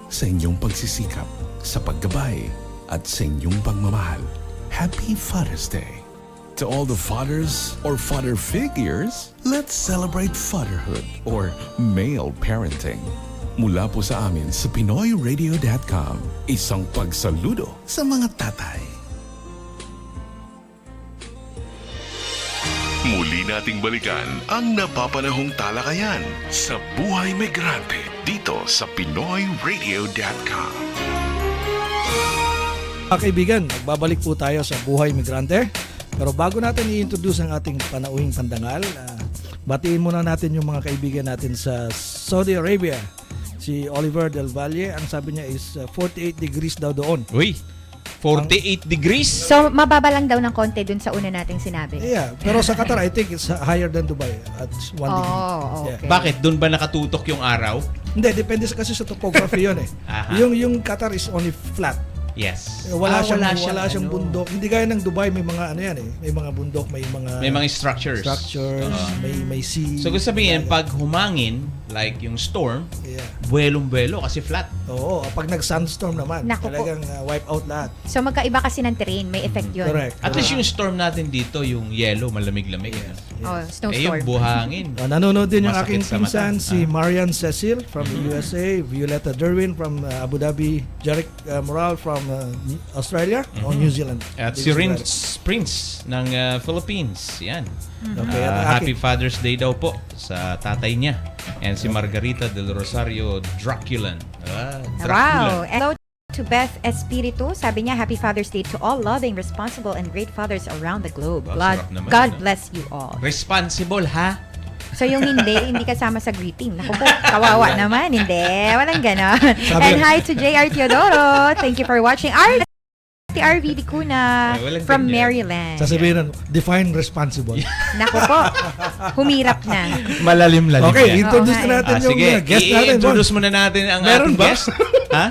sa inyong pagsisikap, sa paggabay, at sa inyong pagmamahal. Happy Father's Day. To all the fathers or father figures, let's celebrate fatherhood or male parenting. Mula po sa amin sa PinoyRadio.com, isang pagsaludo sa mga tatay. Muli nating balikan ang napapanahong talakayan sa Buhay Migrante dito sa PinoyRadio.com. Mga kaibigan, magbabalik po tayo sa Buhay Migrante. Pero bago natin i-introduce ang ating panauhing pandangal, batiin muna natin yung mga kaibigan natin sa Saudi Arabia. Si Oliver Del Valle, ang sabi niya is 48 degrees daw doon. Uy, 48 degrees? So, mababa lang daw ng konti dun sa una nating sinabi. Yeah, pero sa Qatar, I think it's higher than Dubai at 1 degree. Oh, okay. Bakit? Doon ba nakatutok yung araw? Hindi, depende kasi sa topography yun eh. Aha. Yung Qatar is only flat. Yes. Wala siyang ano. bundok. Hindi gaya ng Dubai, may mga ano yan eh. May mga bundok, may mga structures. May sea. So, gusto sabihin, pag humangin, like yung storm, Yeah. buwelong-buwelo kasi flat. Oo, pag nag-sandstorm naman, Naku po. talagang wipe out lahat. So, magkaiba kasi ng terrain. May effect yun. Correct. At least yung storm natin dito, yung yellow, malamig-lamig. Oh, Eh, yung snowstorm. buhangin. Nanonood din yung Masakit aking sa pinsan, mata. si Marian Cecil from the USA, Violetta Derwin from Abu Dhabi, Jarek Moral from Australia o New Zealand. At si Prince ng Philippines. Yan. Okay, at ang Happy aking- Father's Day daw po sa tatay niya. And si Margarita del Rosario Draculan. Wow. Hello to Beth Espiritu. Sabi niya, Happy Father's Day to all loving, responsible, and great fathers around the globe. Wow, sarap naman, God ano? bless you all. Responsible, ha? So yung hindi kasama sa greeting. Naku po, kawawa naman. Hindi, walang ganon. And hi to JR Teodoro. Thank you for watching. RV Vicuna from Maryland. Sasabihin nun, define responsible. Naku po, humirap na. Malalim-lalim Okay, yan. introduce na natin yung Sige, guest natin. i-introduce muna natin ang Meron ating ba? guest. Ha?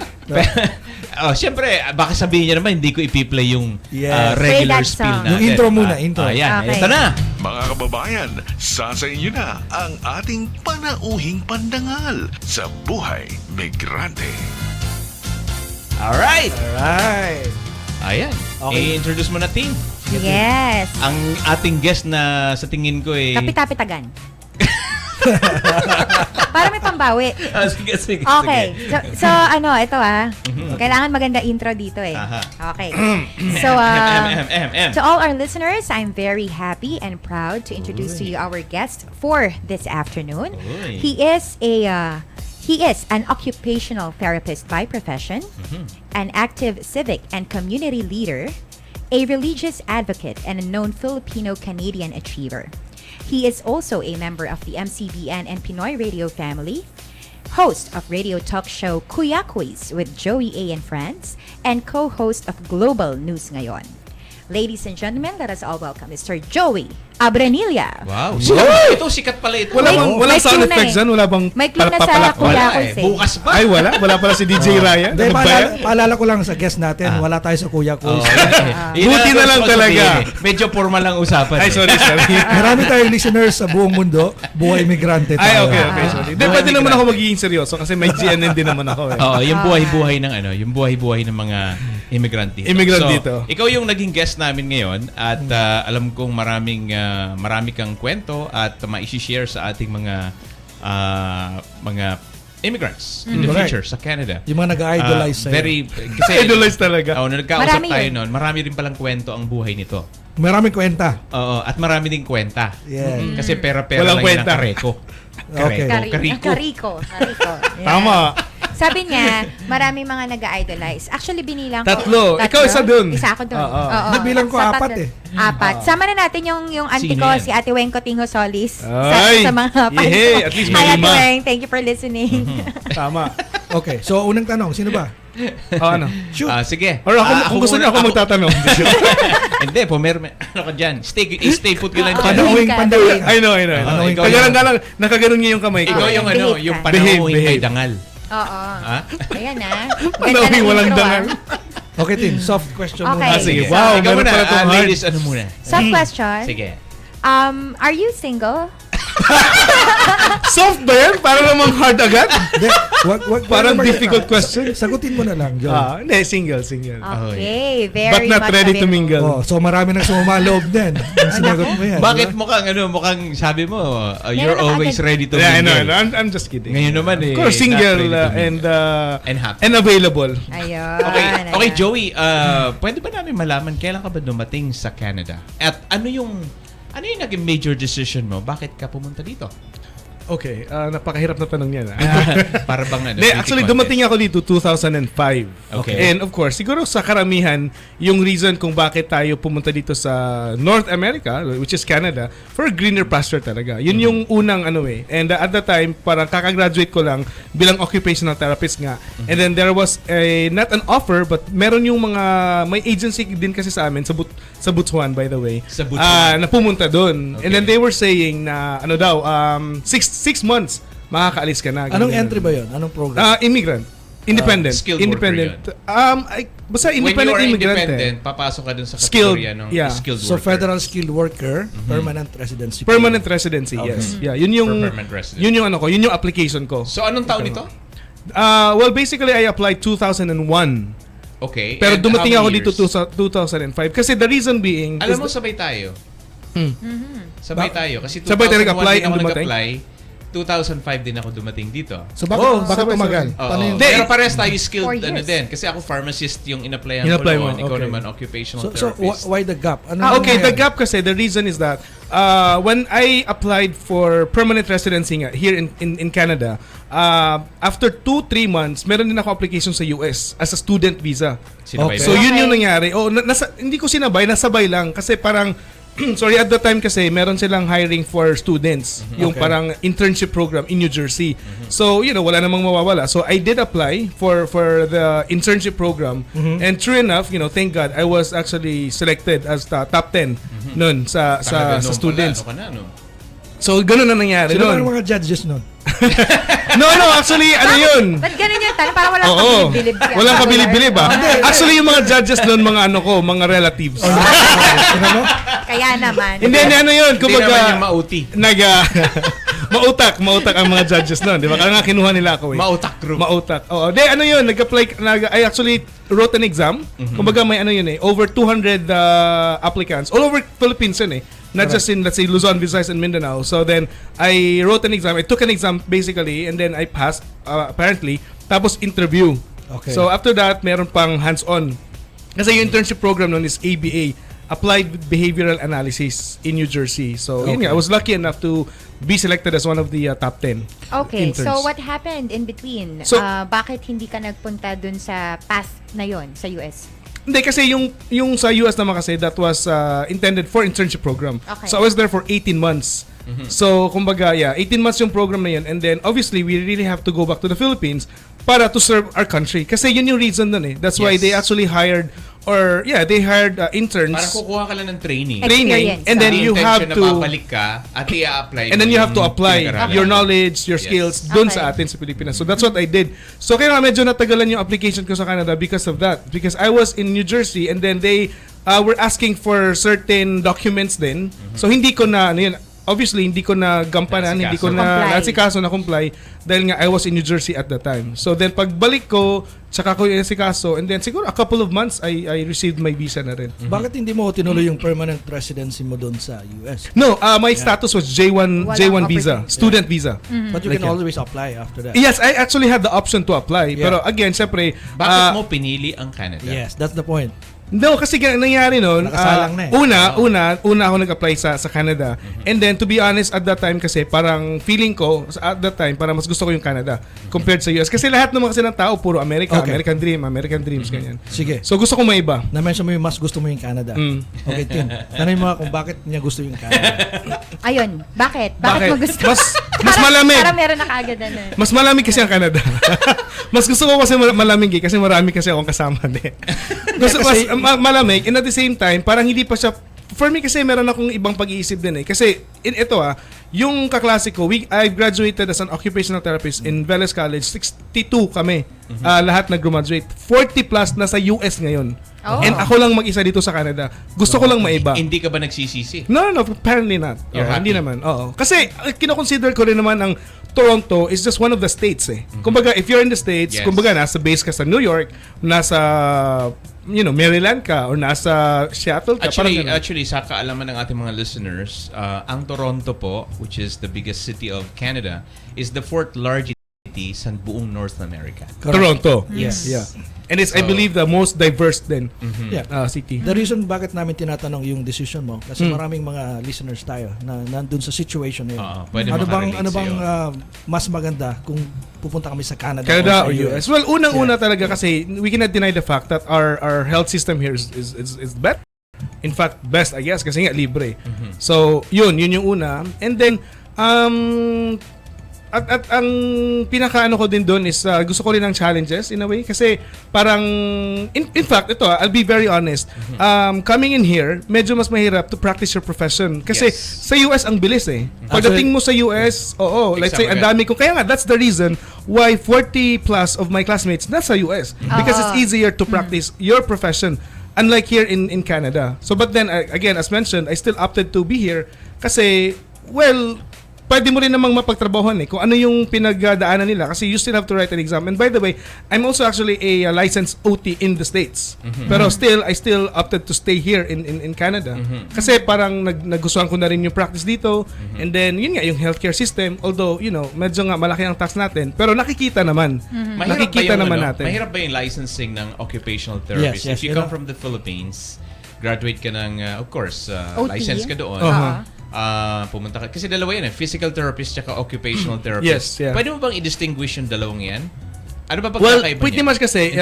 Siyempre, baka sabihin niya naman, hindi ko ipi-play yung Yes. Play regular that spiel song. natin. Yung intro muna, intro. Ayan, Okay. ito na. Mga kababayan, sa inyo na ang ating panauhing pandangal sa Buhay Migrante. Alright. Alright. Ayan. Okay. I-introduce mo na, team. Yes. Ang ating guest na sa tingin ko Kapitapitagan. Para may pambawi. Sige. Okay. So ito kailangan maganda intro dito eh. Aha. Okay. So, to all our listeners, I'm very happy and proud to introduce to you our guest for this afternoon. Uy. He is an occupational therapist by profession, an active civic and community leader, a religious advocate, and a known Filipino-Canadian achiever. He is also a member of the MCBN and Pinoy Radio family, host of radio talk show Kuya Quiz with Joey A. and Friends, and co-host of Global News Ngayon. Ladies and gentlemen, let us all welcome Mr. Joey Abranilla. Wow. Sikat pala ito. Walang sound effects dyan? Wala bang may clue na sa papalak? Kuya Wala Quiz eh. Bukas pa. Ay, wala? Wala pala si DJ Ryan? Hindi, Ano ba yan? paalala ko lang sa guest natin, wala tayo sa Kuya Quiz. Buti na lang talaga. Medyo formal lang usapan. Ay, sorry. Marami tayong listeners sa buong mundo. Buhay migrante tayo. Ay, okay, sorry. Hindi, pwede naman ako magiging seryoso kasi may GNN din naman ako eh. Oo, yung buhay-buhay ng yung buhay-buhay ng mga immigrant dito. Immigrant So, dito. Ikaw yung naging guest namin ngayon at alam kong marami kang kwento at mai-share sa ating mga immigrants in the Correct. future sa Canada. Yung mga nag-idolize sa'yo. Kasi Idolize talaga. nung nagkausap Marami tayo yun. noon, marami rin palang kwento ang buhay nito. Maraming kwenta. Oo, at marami ding kwenta. Yeah. Kasi pera-pera Walang lang yun kwenta. ang kareko. Okay. Kariko. Kariko. Tama. Sabi niya, maraming mga nag-idolize. Actually, binilang ko. Tatlo. Ikaw isa dun. Isa ako dun. Oo. Oo. Nabilang ko Sa 4 tatlo. eh. 4. Sama na natin yung auntie Sino ko, yan? si Ate Weng Cotinho Solis. Ay. Sa mga fans Yehey, ko. at least Hi, may Ate lima. Weng. Thank you for listening. Tama. Okay, so unang tanong, sino ba? Ano? Shoot. Sige. Or ako, kung gusto niyo ako magtatanong. Hindi, ano ka dyan? Stay put ka lang dyan. Panawing ka. pandawing. I know. Panawing ikaw Kagalang-galang, nakaganon niya yung kamay ko. Ikaw yung Behave yung ka. panahon Behave. may dangal. Oo. Ha? Ayan na. Panawing walang dangal. Okay, Tin, soft question Okay. muna. Sige. So, Wow, Ikaw meron muna, pala itong hard. ladies, ano muna? Soft question. Sige. Are you single? Soft ba yan? Para namang hard agad? Hindi, wag Parang naman- difficult question. Sagutin mo na lang, John. Hindi, single. Okay, very But not much ready to available. mingle. Oh, so marami nang sumaloob din. Ang sinagot mo yan. Bakit di ba? mukhang sabi mo, you're Meron always agad. ready to Yeah, I know. mingle. I'm just kidding. Ngayon naman Of course, single not ready to and happy. and available. Ayun. Okay, ayan. Joey, pwede ba namin malaman kailan ka ba dumating sa Canada? At ano yung naging major decision mo? Bakit ka pumunta dito? Okay, napakahirap na tanong yan. Para bang Hindi, actually, dumating ako dito 2005. Okay. And of course, siguro sa karamihan, yung reason kung bakit tayo pumunta dito sa North America, which is Canada, for greener pasture talaga. Yun yung unang And at the time, parang kakagraduate ko lang bilang occupational therapist nga. And then there was not an offer, but meron yung may agency din kasi sa amin, sa Butuan, by the way. Sa Butuan. Na pumunta doon. Okay. And then they were saying na, 6 months, makakaalis ka na. Anong Ganyan. entry ba yun? Anong program? Immigrant. Independent. skilled independent. Basta When you independent are immigrant. independent, papasok ka dun sa Skilled, kategorya ng yeah. skilled So worker. federal skilled worker, permanent residency. Permanent residency, yes. Yeah, yun yung For permanent resident. yun yung yun yung application ko. So, anong taon ito? Well, basically I applied 2001. Okay. Pero and dumating how ako many dito years? 2005 kasi the reason being Alam mo, sabay tayo. Sabay tayo. Kasi 2001 Sabay tayo nag-apply din ako and dumating? nag-apply. 2005 din ako dumating dito. So bakit sabay- tumagal? Oo. Paano yun? Pero parehas tayo skilled 4 years. din. Kasi ako pharmacist yung in-applyan ko In-apply mo, noon. Ikaw okay. naman occupational So therapist. why the gap? Ano Okay, nangyari? the gap kasi, the reason is that when I applied for permanent residency nga here in Canada, after 2-3 months, meron din ako application sa US as a student visa. Sinabay Okay. So mo. yun yung Okay. nangyari. Hindi ko sinabay, nasabay lang kasi parang sorry, at the time kasi meron silang hiring for students, yung Okay. parang internship program in New Jersey. So, wala namang mawawala. So, I did apply for the internship program, and true enough, thank God, I was actually selected as the top 10 nun sa students. Ano ka na, no? So, ganun na nangyari Sino nun. ang mga judges nun? No, actually, ano yun? Ba't ganun yung tanong? Parang walang Oo. kabilib-bilib. Walang kabilib-bilib ba? Actually, yung mga judges nun, mga relatives. Kaya naman. Hindi, ano yun? Hindi naman Kumbaga, yung mauti. mautak ang mga judges nun. Di ba? Kaya nga kinuha nila ako eh. Mautak group. Mautak. Oo. Di, ano yun? I actually wrote an exam. Kumbaga may ano yun eh. Over 200 applicants. All over Philippines yun eh. Not just in, let's say, Luzon, Visayas, and Mindanao. So then, I wrote an exam. I took an exam basically, and then I passed, apparently. Tapos interview. Okay. So after that, meron pang hands-on. Kasi yung internship program nun is ABA, Applied Behavioral Analysis in New Jersey. So yun nga, I was lucky enough to be selected as one of the top 10 Okay, interns. so what happened in between? So- Bakit hindi ka nagpunta dun sa path na yon sa US? Hindi, kasi yung sa US naman kasi, that was intended for internship program. Okay. So I was there for 18 months. So kumbaga, 18 months yung program na yun. And then obviously, we really have to go back to the Philippines para to serve our country. Kasi yun yung reason dun eh. That's why Yes. they actually hired they hired interns. Parang kukuha ka lang ng training. Training. Experience, And then Hindi you have intention na to babalik ka at i-apply and then mo you have to yung apply pinag-aralan your mo. knowledge, your Yes. skills dun Okay. sa atin sa Pilipinas. So that's what I did. So kaya nga medyo natagalan yung application ko sa Canada because of that. Because I was in New Jersey and then they were asking for certain documents din. So hindi ko na, obviously hindi ko na gampanan, hindi ko na nasikaso na comply dahil nga I was in New Jersey at the time. So then pagbalik ko, tsaka ko yung nasikaso, and then siguro a couple of months I received my visa na rin. Bakit hindi mo tinuloy yung permanent residency mo doon sa US? No, my status was J1 Walang visa, opportunity. student visa. But you Like can yan. always apply after that. Yes, I actually had the option to apply. Yeah. Pero again, syempre, Bakit mo pinili ang Canada? Yes, that's the point. no, kasi nangyari nun, Nakasalang na eh. una ako nag-apply sa Canada. And then, to be honest, at that time kasi, parang feeling ko, at that time, parang mas gusto ko yung Canada compared sa US. Kasi lahat naman kasi ng tao, puro America, Okay. American dreams, ganyan. Sige. So, gusto ko may iba. Na-mention mo yung mas gusto mo yung Canada. Okay, Tim. Tanong mo kung bakit niya gusto yung Canada. Ayun, bakit? Bakit Bakit? mo gusto? Mas malamig. Parang meron na kaagad ano. Mas malamig kasi ang Canada. Mas gusto ko kasi malamig kasi marami kasi akong kasama din. Gusto mas malamig, and at the same time, parang hindi pa siya, for me kasi meron akong ibang pag-iisip din eh. Kasi ito yung kaklase ko, I graduated as an occupational therapist in Veles College. 62 kami. Lahat nag-graduate. 40 plus nasa US ngayon. Oh. And ako lang mag-isa dito sa Canada. Gusto ko lang maiba. Hindi ka ba nagsisisi? No, apparently not. You're Hindi happy? naman. Oo. Kasi kino-consider ko rin naman ang Toronto is just one of the states eh. Kumbaga, if you're in the States, Yes. kumbaga, nasa base ka sa New York, nasa, Maryland ka, or nasa Seattle ka. Actually, sa kaalaman ng ating mga listeners, ang Toronto po, which is the biggest city of Canada, is the fourth largest city sa buong North America. Toronto. Yes. Yeah. And it's, I So- believe, the most diverse din Yeah. city. The reason bakit namin tinatanong yung decision mo kasi maraming mga listeners tayo na nandun sa situation na yun. Pwede ano makarelate bang sa'yo. mas maganda kung pupunta kami sa Canada, Canada or sa US? Well, unang-una talaga kasi we cannot deny the fact that our health system here is better. In fact, best I guess kasi nga libre. So, yun yung una. And then at ang pinakaano ko din doon is gusto ko rin ng challenges in a way kasi parang in fact ito I'll be very honest, coming in here medyo mas mahirap to practice your profession kasi Yes. sa US ang bilis eh. Pagdating mo sa US, let's say ang Exam dami ko, kaya nga that's the reason why 40 plus of my classmates nasa US because it's easier to practice your profession unlike here in Canada. So but then again, as mentioned, I still opted to be here kasi pwede mo rin namang mapagtrabahoan kung ano yung pinagdaanan nila kasi you still have to write an exam. And by the way, I'm also actually a licensed OT in the States. Pero I still opted to stay here in Canada. Kasi parang nagustuhan ko na rin yung practice dito. And then, yun nga, yung healthcare system. Although, medyo nga malaki ang tax natin. Pero nakikita naman. Nakikita naman natin. Mahirap ba yung licensing ng occupational therapist? Yes, If you you come know. from the Philippines, graduate ka ng, of course, OT? license ka doon. Pumunta ka. Kasi dalawa yan physical therapist tsaka occupational therapist. Yes, yeah. Pwede mo bang i-distinguish yung dalawang yan? Ano ba Well, pagkakaiba pretty niya? much kasi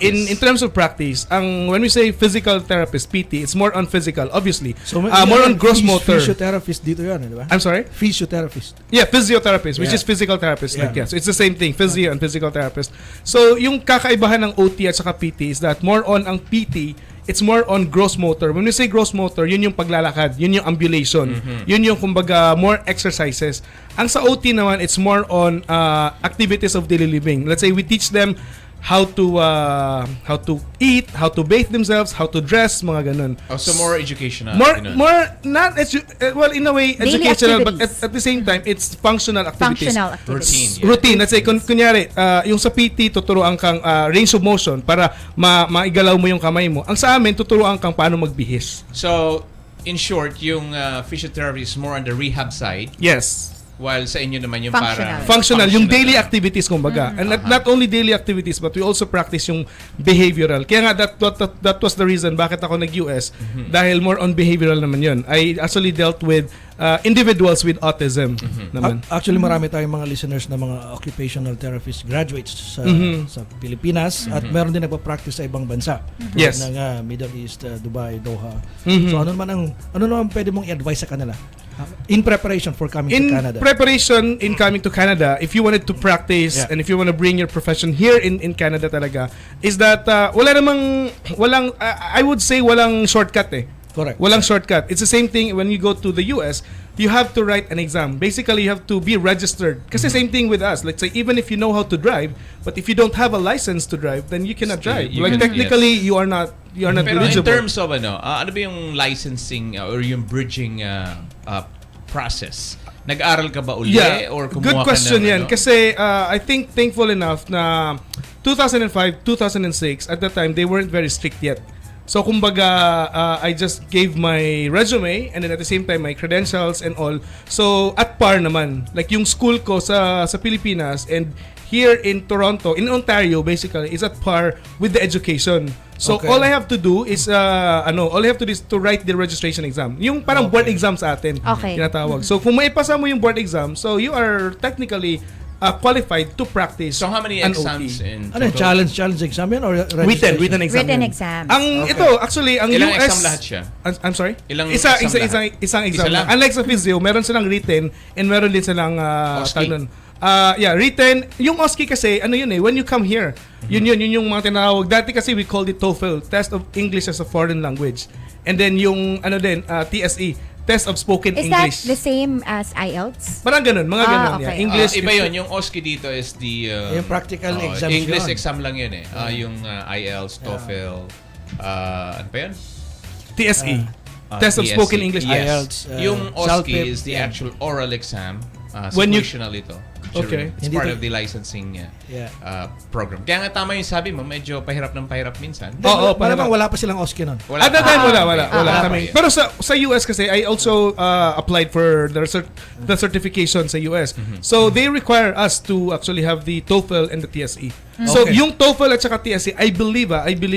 In terms of practice. when we say physical therapist PT, it's more on physical, obviously. So, More on gross motor. Physiotherapist dito yan, di ba? I'm sorry? Physiotherapist. Yeah, physiotherapist, which Yeah. is physical therapist. Like, Yeah. yeah. So it's the same thing, physio and physical therapist. So yung kakaibahan ng OT at saka PT is that more on ang PT, it's more on gross motor. When we say gross motor, yun yung paglalakad, yun yung ambulation, yun yung kumbaga more exercises. Ang sa OT naman, it's more on activities of daily living. Let's say we teach them how to eat, how to bathe themselves, how to dress, mga ganun. Oh, so more educational. Well, in a way, Daily educational, but activities. at the same time, it's functional activities. Functional activities. Routine. Yeah. Routine. Let's say, kunyari, yung sa PT, tuturuan kang range of motion para maigalaw mo yung kamay mo. Ang sa amin, tuturuan kang paano magbihis. So, in short, yung physiotherapy is more on the rehab side, Yes. while sa inyo naman yung Functional. Functional, yung daily na. activities kumbaga. And not only daily activities, but we also practice yung behavioral. Kaya nga, that was the reason bakit ako nag-US. Dahil more on behavioral naman yun. I actually dealt with individuals with autism naman. Actually, marami tayong mga listeners na mga occupational therapist graduates sa Pilipinas at meron din nagpa-practice sa ibang bansa. Yes. Ng Middle East, Dubai, Doha. So ano naman pwede mong i-advise sa kanila in preparation for coming to Canada? Preparation in coming to Canada, if you wanted to practice and if you want to bring your profession here in Canada talaga, is that I would say walang shortcut eh. Correct. Walang shortcut. It's the same thing when you go to the US, you have to write an exam. Basically, you have to be registered. Kasi same thing with us. Let's say even if you know how to drive, but if you don't have a license to drive, then you cannot drive. You Like can- technically, you are not Pero in eligible. terms of ano ba yung licensing or yung bridging process? Nag-aral ka ba uli or kumuha Good question ka ng yan. ano? Kasi I think thankful enough na 2005, 2006, at that time, they weren't very strict yet. So kumbaga, I just gave my resume and then at the same time my credentials and all. So at par naman. Like yung school ko sa Pilipinas and here in Toronto, in Ontario basically, is at par with the education. So Okay. all I have to do is to write the registration exam. Yung parang board exam sa atin. Okay. Tinatawag. So kung maipasa mo yung board exam, so you are technically qualified to practice. So how many an exams OT. in Ano, total? challenge exam yan or Written exam. Written yan. exams. Ito, actually, ang Ilang US... exam lahat siya? I'm sorry? Ilang Isang exam lahat? exam Isa lang? lang. Unlike sa physio, meron silang written and meron din silang OSCE? tawag nun. Written. Yung OSCE kasi, ano yun eh, when you come here, yun yung mga tinatawag. Dati kasi we called it TOEFL, Test of English as a Foreign Language. And then yung TSE, Test of Spoken Is English. that the same as IELTS? Parang ganun, mga ganun. okay. Yeah. English. Iba yun. Yung OSCE dito is the... Yung practical exam English yun. exam lang yun eh. Yung IELTS, TOEFL, ano pa yun? TSE. Test of TSE. Spoken English. Yes. IELTS, Yung OSCE SALPIP, is the yeah. actual oral exam. When you- Situational ito. Okay. It's Hindi part to- of the licensing Yeah. program. Kaya nga tama yung sabi mo, medyo pahirap ng pahirap minsan. Oo, Malamang wala pa silang OSCE nun. At that time, wala pa. kami. Pero sa US kasi, I also applied for the certification sa US. So, they require us to actually have the TOEFL and the TSE. So, Okay. yung TOEFL at saka TSE, I believe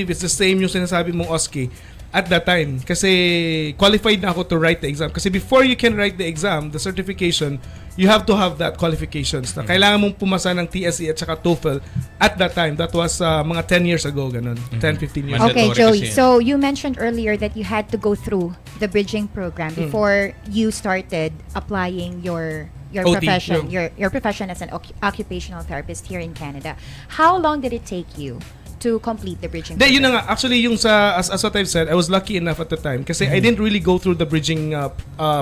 it's the same yung sinasabi mong OSCE at that time. Kasi qualified na ako to write the exam. Kasi before you can write the exam, the certification, you have to have that qualifications na kailangan mong pumasa ng TSE at saka TOEFL at that time. That was mga 10 years ago, ganun. 10, 15 years ago. Okay, Mandatory Joey. kasi yun. So you mentioned earlier that you had to go through the bridging program before you started applying your OT, profession, yeah. your profession as an occupational therapist here in Canada. How long did it take you to complete the bridging Yun na program? nga. Actually, yung as what I've said, I was lucky enough at the time kasi I didn't really go through the bridging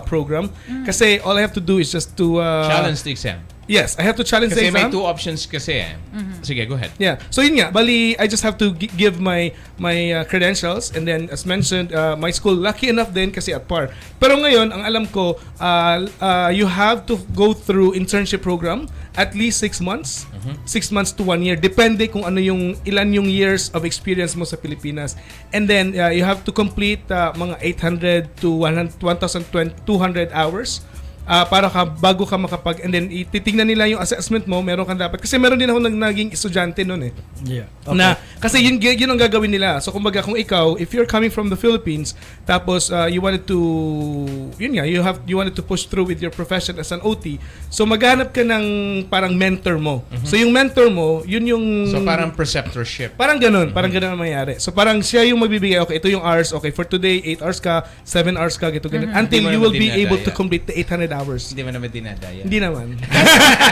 program kasi all I have to do is just to... Challenge the exam. Yes, I have to challenge Kasi the may exam. two options kasi eh. Sige, go ahead. Yeah. So yun nga, bali I just have to give my credentials and then as mentioned, my school lucky enough din kasi at par. Pero ngayon, ang alam ko, you have to go through internship program at least 6 months. 6 months to 1 year. Depende kung ano yung ilan yung years of experience mo sa Pilipinas. And then you have to complete mga 800 to 1,200 hours para bago ka makapag, and then titingnan nila yung assessment mo, meron kang dapat, kasi meron din ako naging estudyante noon Yeah. Okay. na kasi yun ang gagawin nila. So kumbaga kung ikaw, if you're coming from the Philippines, tapos you wanted to you wanted to push through with your profession as an OT, so maghanap ka ng parang mentor mo. So yung mentor mo, yun yung So parang preceptorship. parang ganun ang mangyayari. So parang siya yung magbibigay, okay, ito yung hours, okay, for today 8 hours ka, 7 hours ka, ganito ganun, until Hindi mo you will naman be able to dinadaya. complete the 800 hours. Hindi mo naman dinadaya. Hindi naman.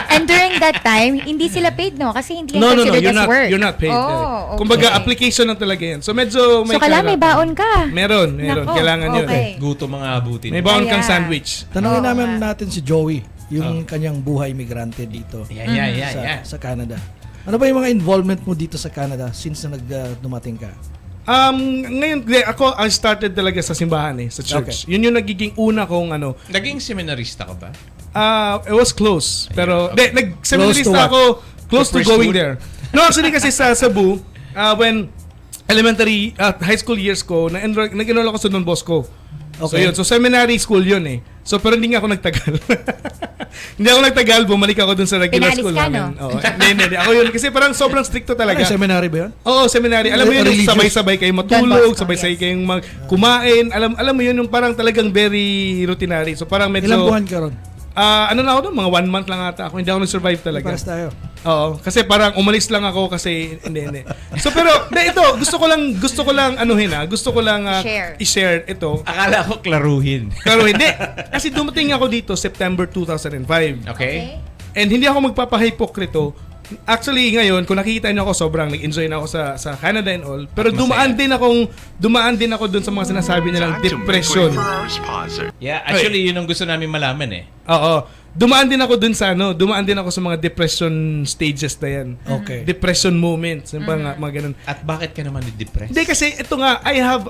And during that time, hindi sila paid, no? Kasi hindi yan No, considered you're as not. work. You're not paid. Oh, okay. Kumbaga application lang talaga yan. So medyo may So, kailangan may baon ka. Meron. Nako, Kailangan yun. okay. Guto mga abutin. May baon kang Kaya- sandwich. Tanungin Oo naman nga. natin si Joey, yung kanyang buhay migrante dito sa Canada. Ano ba yung mga involvement mo dito sa Canada since na dumating ka? Ngayon, I started talaga sa simbahan sa church. Okay. Yun yung nagiging una kong Naging seminarista ka ba? it was close. Pero, Okay. Close nag-seminarista to what? ako, close To to going priesthood? there. No, actually kasi sa Cebu, when elementary, high school years ko, nag-enroll ako sa Don Bosco. So Okay. yun, so seminary school yun So pero hindi nga ako nagtagal. Hindi ako nagtagal, bumalik ako dun sa regular Pinalis school ka, namin. no? Oo. Hindi. Ako yun, kasi parang sobrang stricto talaga. Ay, seminary ba yun? Oo, seminary. Alam mo yun, yung Religious. sabay-sabay kayo Don matulog, Bosco, sabay-sabay yes. kayong kumain. Alam mo yun, yung parang talagang very routinary. So parang medyo... Ilang buwan ka ron? ano na ako doon, mga 1 month lang ata ako. Hindi ako nag-survive talaga. Paras tayo. Oo, kasi parang umalis lang ako kasi hindi. So pero, ito, gusto ko lang gusto ko lang Share. i-share ito. Akala ko klaruhin. Pero hindi. Kasi dumating ako dito September 2005. Okay? And hindi ako magpapahipokrito. Actually, ngayon, kung nakikita niyo ako, sobrang nag-enjoy na ako sa Canada and all. Pero Masaya. dumaan din ako dun sa mga sinasabi nilang depression. Yeah, actually yun ang gusto namin malaman Oo. Dumaan din ako sa mga depression stages na yan. Okay. Depression moments. Yung mga ganun. At bakit ka naman na-depress? Hindi kasi ito nga, I have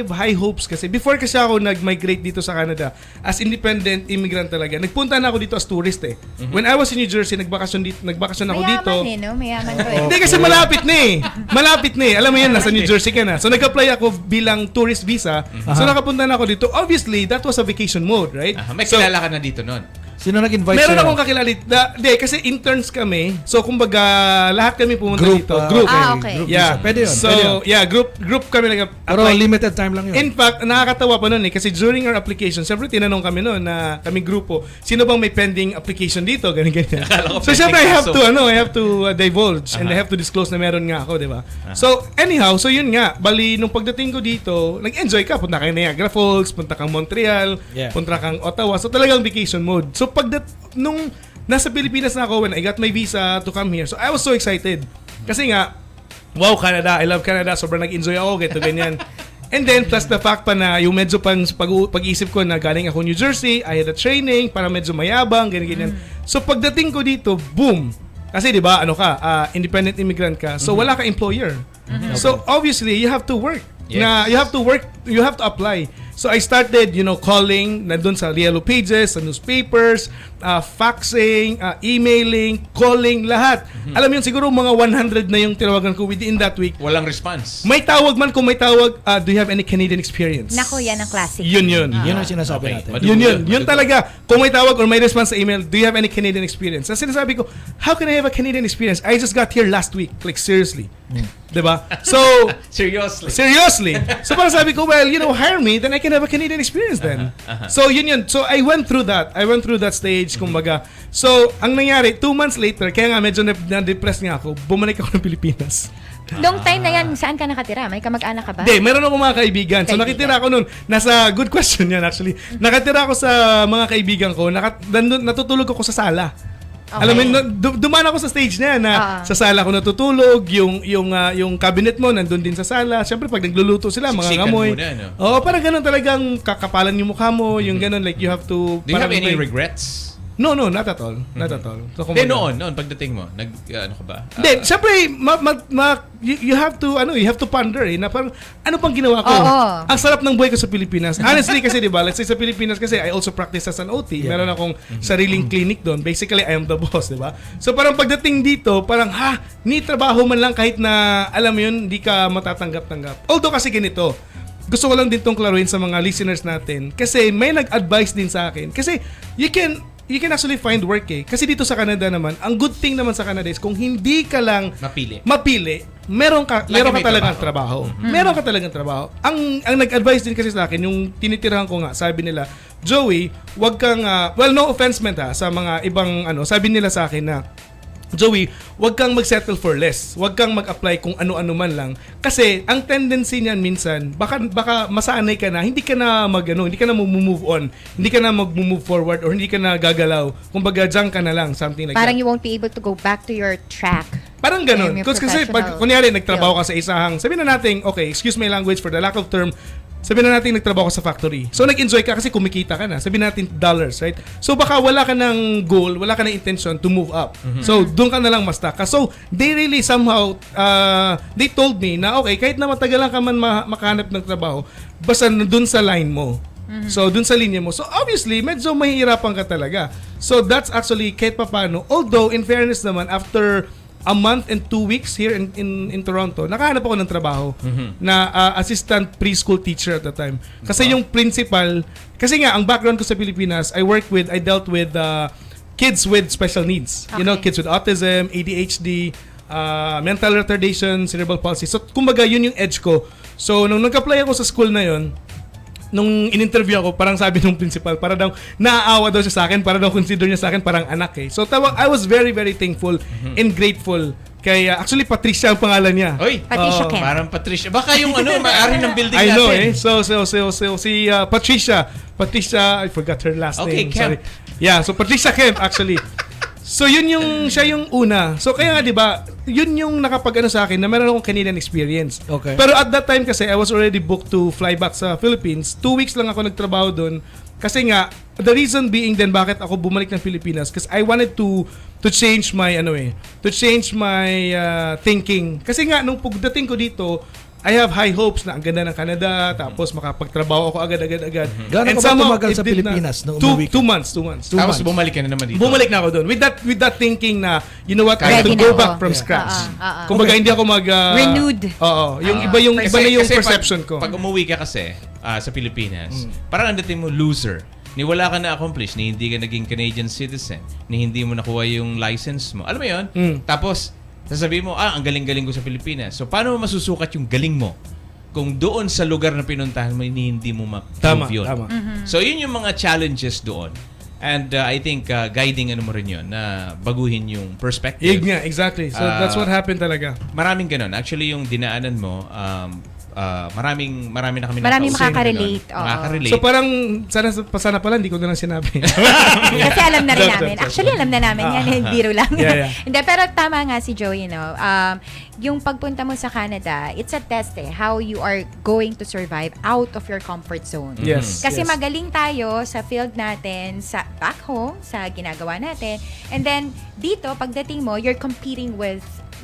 high hopes kasi. Before kasi ako nag-migrate dito sa Canada as independent immigrant talaga. Nagpunta na ako dito as tourist When I was in New Jersey, nagbakasyon ako dito. Mayaman no? Hindi kasi malapit na eh. Alam mo yan, nasa New Jersey ka na. So nag-apply ako bilang tourist visa. So nakapunta na ako dito. Obviously, that was a vacation mode, right? May So, kilala ka na dito nun. Sino nag-invite meron sa'yo? akong kakilala dito. Hindi, kasi interns kami. So, kumbaga, lahat kami pumunta Group, dito. group. Okay. Group Yeah. visa. Pwede yun. So, pwede yun. yeah, group kami Pero nag-apply. limited time lang yun. In fact, nakakatawa pa nun kasi during our application, siyempre tinanong kami nun na kami grupo, sino bang may pending application dito? Ganyan. Akala ko So, siyempre, I have pending to divulge and I have to disclose na meron nga ako, di ba? So, anyhow, so yun nga, bali, nung pagdating ko dito, nag-enjoy ka, punta kang Niagara Falls, punta kang Montreal, Yeah. punta kang Ottawa. So, talagang vacation mode. So, nung nasa Pilipinas na ako, when I got my visa to come here, so I was so excited. Kasi nga, wow, Canada, I love Canada, sobrang nag-enjoy ako, ganyan. And then, plus the fact pa na yung medyo pang pag-iisip ko na galing ako New Jersey, I had a training, para medyo mayabang, ganyan. So, pagdating ko dito, boom! Kasi di ba, independent immigrant ka, so wala ka employer. So, obviously, you have to work. Yes. You have to apply. So I started, calling, nandun sa Yellow Pages, sa newspapers, faxing, emailing, calling, lahat. Alam mo yun, siguro mga 100 na yung tinawagan ko within that week. Walang response. May tawag man, kung may tawag, do you have any Canadian experience? Nako, yan ang classic. Yun. Yun ang sinasabi Okay. natin. Yun talaga. Kung may tawag or may response sa email, do you have any Canadian experience? Kasi sinasabi ko, how can I have a Canadian experience? I just got here last week. Like, seriously. Diba? So, seriously. So parang sabi ko, well, hire me, then I can have a Canadian experience then. So yun. So I went through that. Stage, kumbaga. So, ang nangyari, 2 months later, kaya nga medyo na-depress nga ako, bumalik ako ng Pilipinas. Noong time na yan, saan ka nakatira? May kamag-anak ka ba? Hindi, meron ako mga kaibigan. So nakitira ako nun, good question yan actually. Nakatira ako sa mga kaibigan ko, natutulog ako sa sala. Okay. Alam mo, dumaan ako sa stage na yan na sa sala ako natutulog, yung cabinet mo nandun din sa sala. Siyempre pag nagluluto sila, mga Siksikan ngamoy. muna, no? Oo, parang ganun talagang kakapalan yung mukha mo, yung ganun, like you have to... Do you have parang any may- regrets? No, not at all. Not at all. So, Hindi, kumbaga- noon, pagdating mo, ano ka ba? Hindi, syempre, you have to ponder na parang, ano pang ginawa ko? Oo. Ang sarap ng buhay ko sa Pilipinas. Honestly, kasi diba, let's say sa Pilipinas kasi, I also practice as an OT. Meron akong sariling clinic doon. Basically, I am the boss, diba? So parang pagdating dito, parang, ni trabaho man lang kahit na, alam mo yun, hindi ka matatanggap-tanggap. Although kasi ganito, gusto ko lang din tong klaruhin sa mga listeners natin kasi may nag-advise din sa akin. Kasi you can actually find work Kasi dito sa Canada naman, ang good thing naman sa Canada is kung hindi ka lang mapili, meron ka talagang trabaho. Meron ka talagang trabaho. Ang nag-advise din kasi sa akin, yung tinitirahan ko nga, sabi nila, Joey, wag kang no offense man sa mga ibang sabi nila sa akin na Joey, wag kang mag-settle for less. Wag kang mag-apply kung ano-ano man lang. Kasi ang tendency niyan minsan, baka masanay ka na, hindi ka na hindi ka na mag-move on, hindi ka na mag-move forward or hindi ka na gagalaw. Kumbaga, diyan ka na lang, something like Parang that. you won't be able to go back to your track. Parang ganun. Kasi pag kunyari nagtrabaho ka sa isang, sabihin na natin, okay, excuse my language for the lack of term, sabihin na natin nagtrabaho ka sa factory. So nag-enjoy ka kasi kumikita ka na. Sabihin natin dollars, right? So baka wala ka ng goal, wala ka ng intention to move up. So doon ka na lang ma-stuck ka. So they really somehow, they told me na okay, kahit na matagalan ka man makahanap ng trabaho, basta doon sa line mo. So doon sa linya mo. So obviously, medyo mahihirapan ka talaga. So that's actually kahit papano. Although in fairness naman, after a month and 2 weeks here in Toronto, nakahanap ako ng trabaho na assistant preschool teacher at the time. Kasi yung principal, kasi nga, ang background ko sa Pilipinas, I dealt with kids with special needs. Okay. You know, kids with autism, ADHD, mental retardation, cerebral palsy. So, kumbaga, yun yung edge ko. So, nung nag-apply ako sa school na yun, nung in-interview ako, parang sabi ng principal, para daw naaawa daw siya sa akin, para daw consider niya sa akin parang anak So I was very, very thankful and grateful kay, actually Patricia ang pangalan niya. Oy, Patricia Ken. parang Patricia. Baka yung may-ari ng building I natin. know So si Patricia, I forgot her last Okay, name. Kemp. Sorry. Yeah, so Patricia Kemp actually. So siya yung una. So kaya nga 'di ba, yun yung nakapag-ano sa akin na meron akong Canadian experience. Okay. Pero at that time kasi I was already booked to fly back sa Philippines. 2 weeks lang ako nagtrabaho doon. Kasi nga the reason being then bakit ako bumalik ng Pilipinas kasi I wanted to change my thinking. Kasi nga nung pagdating ko dito, I have high hopes na ang ganda ng Canada, tapos makapagtrabaho ako agad. Gaano ka ba tumagal sa Pilipinas nung umuwi ka? 2 months. Tapos bumalik ka na naman dito. Bumalik na ako doon. With that thinking na, you know what, I have to Ready go na back ako. from scratch. Kumbaga, hindi ako Renewed. Oo. Yung iba na yung perception ko. Pag umuwi ka kasi sa Pilipinas, parang ang dating mo loser. Ni wala ka na-accomplish, ni hindi ka naging Canadian citizen, ni hindi mo nakuha yung license mo. Alam mo yun? Tapos, sasabihin mo, ang galing-galing ko sa Pilipinas. So, paano mo masusukat yung galing mo kung doon sa lugar na pinuntahan mo, hindi mo ma-prove yun? Tama. So, yun yung mga challenges doon. And I think guiding mo rin yun na baguhin yung perspective. Yun nga, exactly. So, that's what happened talaga. Maraming ganun. Actually, yung dinaanan mo, marami na kami Maraming nakausap. makaka-relate. Oo. Makaka-relate. So, parang, sana pala, hindi ko na lang sinabi. Kasi alam na rin namin. Actually, alam na namin yan. Biro lang. Yeah. Hindi, pero tama nga si Joey, yung pagpunta mo sa Canada, it's a test how you are going to survive out of your comfort zone. Yes. Kasi yes. magaling tayo sa field natin, sa back home, sa ginagawa natin. And then, dito, pagdating mo, you're competing with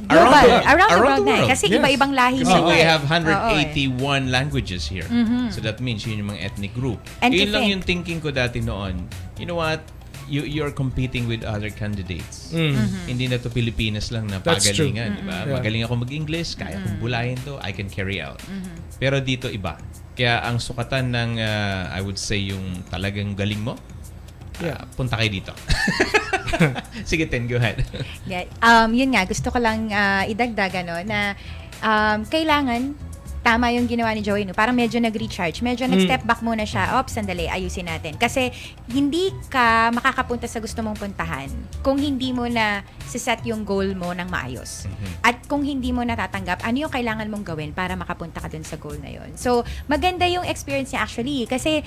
global, around the world na. Kasi Yes. iba-ibang lahi Kasi nila. we have Oo, 181 languages here. So that means yun yung mga ethnic group. And Yun to lang think- yung thinking ko dati noon. You know what? You're competing with other candidates. Hindi na to Pilipinas lang na That's true. pagalingan. Diba? Yeah. Magaling ako mag-English, kaya kong bulayin to, I can carry out. Pero dito iba. Kaya ang sukatan ng, I would say, yung talagang galing mo, punta kayo dito. Sige, Ten, go ahead. Yeah. Yun nga, gusto ko lang idagdag na kailangan tama yung ginawa ni Joey, no? Parang medyo nag-recharge. Medyo nag-step back muna siya. Sandali, ayusin natin. Kasi hindi ka makakapunta sa gusto mong puntahan kung hindi mo na siset yung goal mo ng maayos. At kung hindi mo natatanggap, ano yung kailangan mong gawin para makapunta ka dun sa goal na yun. So, maganda yung experience niya actually. Kasi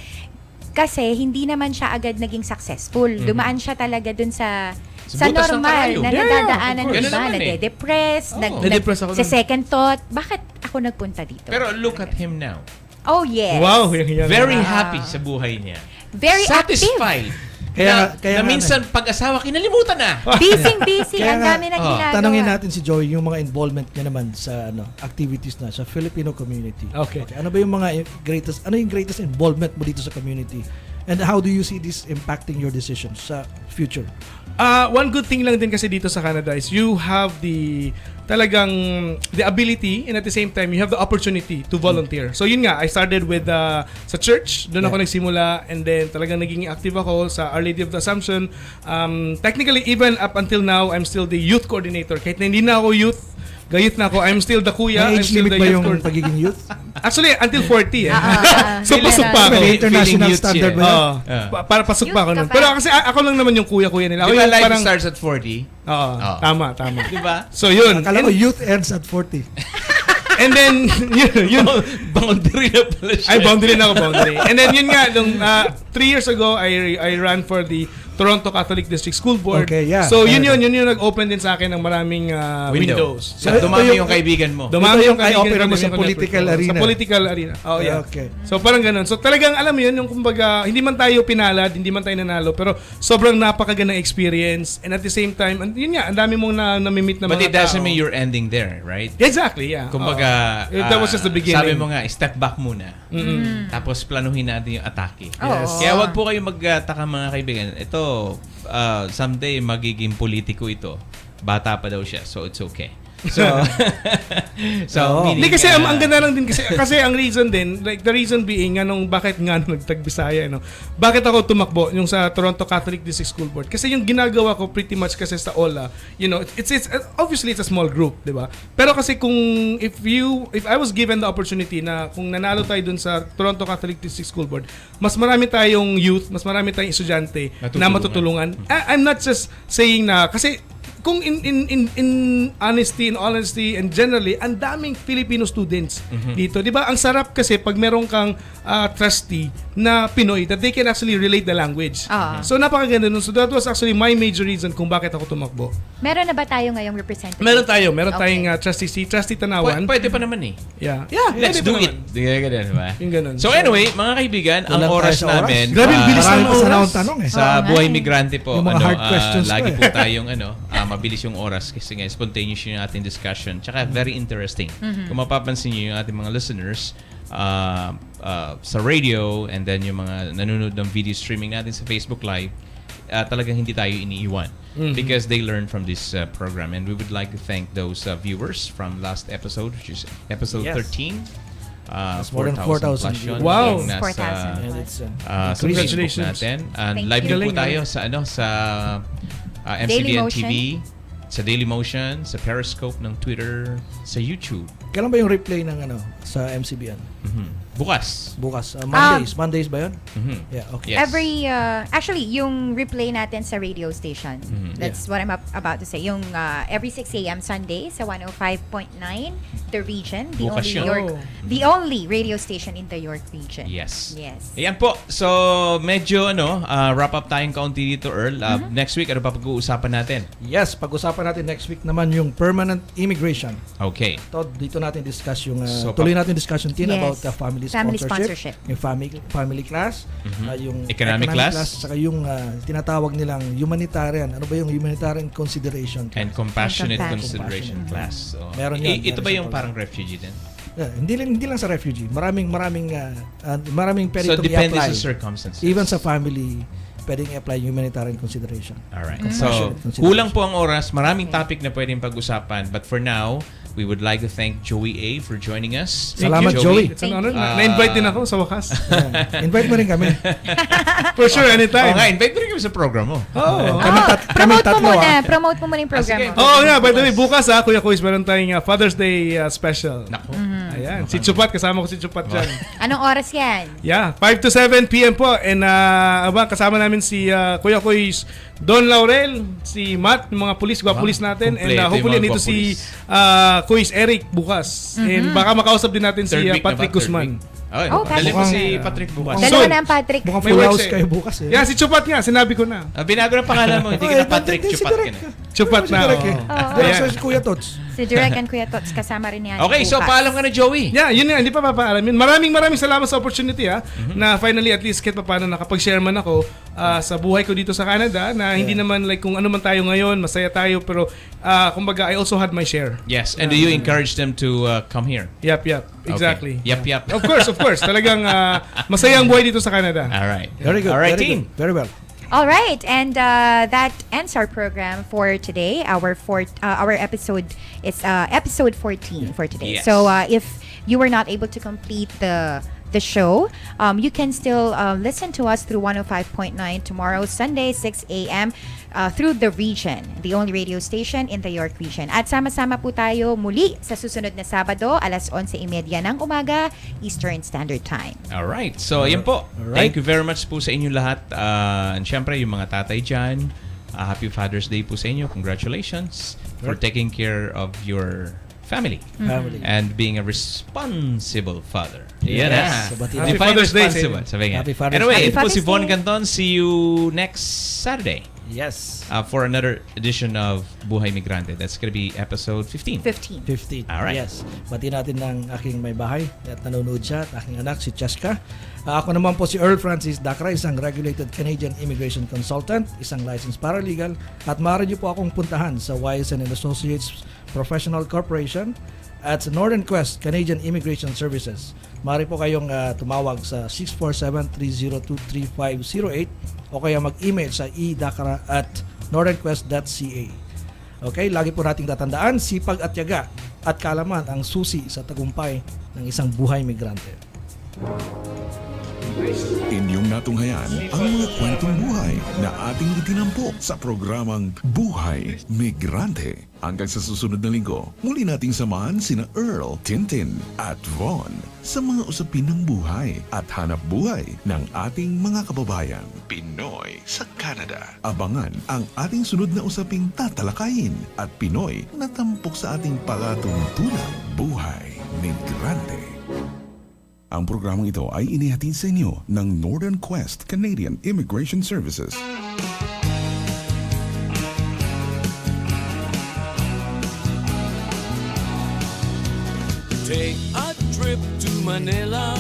hindi naman siya agad naging successful. Dumaan siya talaga dun sa butas ng normal karayo. na Yeah, nadadaanan of ng course. iba, Ganun naman eh. nade-depress, Na-depress ako sa dun. second thought, bakit ako nagpunta dito? Pero look at him now. Oh, yes. Wow, yan. Very happy sa buhay niya. Very Satisfied. Kaya na nga minsan pag-asawa, kinalimutan na. active. Busy. Kaya Ang nga, dami na ginagawa. tanongin natin si Joey yung mga involvement niya naman sa activities na sa Filipino community. Okay. Ano ba yung mga greatest involvement mo dito sa community? And how do you see this impacting your decisions sa future? One good thing lang din kasi dito sa Canada is you have the ability, and at the same time you have the opportunity to volunteer. So yun nga, I started with sa church, doon ako nagsimula, and then talagang naging active ako sa Our Lady of the Assumption. Technically, even up until now, I'm still the youth coordinator. Kahit na hindi na ako youth, gayit na ako, I'm still the kuya. May I'm age still limit the ba youth yung coordinator. pagiging youth? Actually, until 40 eh. So Feeling pasok na- pa ako. May international Feeling youth standard siya. ba yun? Para pasok pa ako Youth nun. ka pa. Pero kasi ako lang naman yung kuya-kuya nila. Di Ako ba yung life parang, starts at 40? Oo, tama. Di ba? So yun. Akala ko And, youth ends at 40. and then, yun. Boundary na pala siya. Ay, boundary na ako, boundary. And then yun nga, nung 3 years ago, I ran for the Toronto Catholic District School Board. Okay, yeah. So yun yung nag-open din sa akin ng maraming windows. So, So, dumami ito yung kaibigan mo. Dumami Ito yung kaibigan eye-opener ko mo din sa yung political network ko. arena. Sa political arena. Oh, yeah. Okay. So parang ganun. So talagang alam mo yun, yung kumbaga, hindi man tayo pinalad, hindi man tayo nanalo, pero sobrang napakagandang experience. And at the same time, yun nga, ang dami mong namimit na But mga it doesn't tao. mean you're ending there, right? Exactly, yeah. Kumbaga, That was just the beginning. sabi mo nga, step back muna. Tapos planuhin natin yung atake. Yes. Kaya wag po kayo magtaka mga kaibigan. Ito, someday magiging politiko ito. Bata pa daw siya, so it's okay. So, meaning, Hindi kasi ang ganda lang din kasi ang reason din, like the reason being anong bakit nga nagtag-Bisaya, no. Bakit ako tumakbo yung sa Toronto Catholic District School Board? Kasi yung ginagawa ko pretty much kasi sa OLA, you know, it's obviously it's a small group, 'di ba? Pero kasi kung if I was given the opportunity na kung nanalo tayo dun sa Toronto Catholic District School Board, mas marami tayong youth, mas marami tayong estudyante na matutulungan. I'm not just saying na kasi kung in honesty, in honesty, and generally, ang daming Filipino students dito. Di ba? Ang sarap kasi pag meron kang trustee na Pinoy that they can actually relate the language. So, napakaganda nun. So, that was actually my major reason kung bakit ako tumakbo. Meron na ba tayo ngayong representative? Meron Okay. tayong trustee Tanawan. Pwede pa naman eh. Yeah. Let's pwede do pa it. naman. Diba? Yung ganun. So anyway, mga kaibigan, ang Kulang oras tayo sa oras. namin. Grabe, bilis Marami ng pa sa oras. naong tanong eh. Sa Oo nga Buhay eh. Migrante po, Yung mga hard questions lagi pa po tayong mabilis yung oras kasi nga spontaneous yung ating discussion. Tsaka very interesting. Kung mapapansin niyo yung ating mga listeners sa radio and then yung mga nanonood ng video streaming natin sa Facebook Live, talagang hindi tayo iniiwan because they learn from this program. And we would like to thank those viewers from last episode, which is episode Yes. 13. That's more than 4,000 4,000 plus yun. Wow. Yung nasa, 4,000. And it's sa Facebook Congratulations. natin. And Thank live you. din po Galing, tayo sa Daily MCBN Motion. TV, sa Daily Motion, sa Periscope ng Twitter, sa YouTube. Kailan ba yung replay ng sa MCBN? Bukas. Bukas. Mondays ba yun? Yeah, okay. Yes. Actually, yung replay natin sa radio station. That's what I'm about to say. Yung every 6 a.m. Sunday sa 105.9, The Region. Bukas yun. The only radio station in the York region. Yes. Yes. Ayan po. So, medyo wrap up tayong kaunti dito, Earl. Next week, ano pa pag-uusapan natin? Yes, pag-usapan natin next week naman yung permanent immigration. Okay. Dito natin discuss yung So, tuloy natin discussion Yes. about family sponsorship, yung family class, yung Economic class. saka yung tinatawag nilang humanitarian. Ano ba yung humanitarian consideration class? And compassionate And consideration class. So, Meron yan. ito Meron ba siya yung pag- parang refugee din? Yeah, hindi lang sa refugee. Maraming pwede So, itong depende i-apply. sa circumstances. Even sa family, pwedeng i-apply yung humanitarian consideration. Alright. So, Compassionate consideration. kulang po ang oras. Maraming topic na pwedeng pag-usapan. But for now, we would like to thank Joey A for joining us. Salamat, Joey. It's an honor. Na-invite din ako sa wakas. Invite mo rin kami. For sure, Oo anytime. nga, invite mo rin kami sa program mo. Kami Promote mo tatlo, muna. ah. Promote mo muna yung program sige. mo. Oh, yeah, by the way, bukas Kuya Kuis, meron tayong Father's Day special. Nako. Ayan, si Chupat, kasama ko si Chupat dyan. Anong oras yan? Yeah, 5 to 7 p.m. po. And kasama namin si Kuya Kuis, Don Laurel, si Matt, yung mga pulis, pulis natin. And Kompleto yung hopefully mga nito si gwapulis. Kuis Eric bukas. And baka makausap din natin si Third week na Patrick ba? Third Guzman. week? Okay. Oh, Dali mo Patrick. si Patrick bukas. Mukhang Dalawa Soon. na ang Patrick. Mukhang May full works house eh. kayo bukas eh. Yeah, si Chupat nga, sinabi ko na. Binago ng pangalan mo, hindi ka na Patrick, si Chupat ka Direk. na. Chupat Si na. Direk eh. oo. Direk Ayan. si Kuya Tots. Si Direk and Kuya Tots, kasama rin yan. Okay, so bukas. paalam ka na, Joey. Yeah, yun nga, hindi pa papaalam yun. Maraming salamat sa opportunity na finally at least kahit paano nakapag-share man ako sa buhay ko dito sa Canada na hindi naman like kung ano man tayo ngayon, masaya tayo pero kumbaga I also had my share. Yes, and do you encourage them to come here? Yep, exactly. Okay. Yep. Of course. Talagang masaya ang buhay dito sa Canada. All right. Very good. All right, very team. good. Very well. All right, and that ends our program for today. Our episode is episode 14 for today. Yes. So if you were not able to complete the show, you can still listen to us through 105.9 tomorrow, Sunday, 6 a.m. Through the region, the only radio station in the York region. At sama-sama po tayo muli sa susunod na Sabado, alas 11:30 ng umaga, Eastern Standard Time. All right. So, ayan po. Alright. Thank you very much po sa inyo lahat. And syempre, yung mga tatay dyan, Happy Father's Day po sa inyo. Congratulations for taking care of your family Family. and being a responsible father. Yes. Yan So, bati- Happy Define Father's Day sa responsible. inyo. Sabi nga. Happy Father's Anyway, Day. ito po si Happy Von Father's Day. Canton. See you next Saturday Yes. for another edition of Buhay Migrante. That's gonna be episode 15. 15. 15. Alright. Yes. Bati natin ng aking may bahay at nanonood siya at aking anak si Cheska. Ako naman po si Earl Francis Dacra, isang regulated Canadian immigration consultant, isang licensed paralegal at maaari niyo po akong puntahan sa YSN and Associates Professional Corporation at sa Northern Quest Canadian Immigration Services. Maaari po kayong tumawag sa 647-302-3508 o kaya mag-email sa edacra@northernquest.ca. Okay, lagi po nating tatandaan, sipag at yaga at kaalaman ang susi sa tagumpay ng isang buhay migrante. Inyong natunghayan ang mga kwentong buhay na ating itinampok sa programang Buhay Migrante. Hanggang sa susunod na linggo, muli nating samahan sina Earl, Tintin at Von sa mga usapin ng buhay at hanap buhay ng ating mga kababayan Pinoy sa Canada. Abangan ang ating sunod na usaping tatalakayin at Pinoy na tampok sa ating palatuntunan Buhay Migrante. Ang programang ito ay inihatid sa inyo ng Northern Quest Canadian Immigration Services. Take a trip to Manila.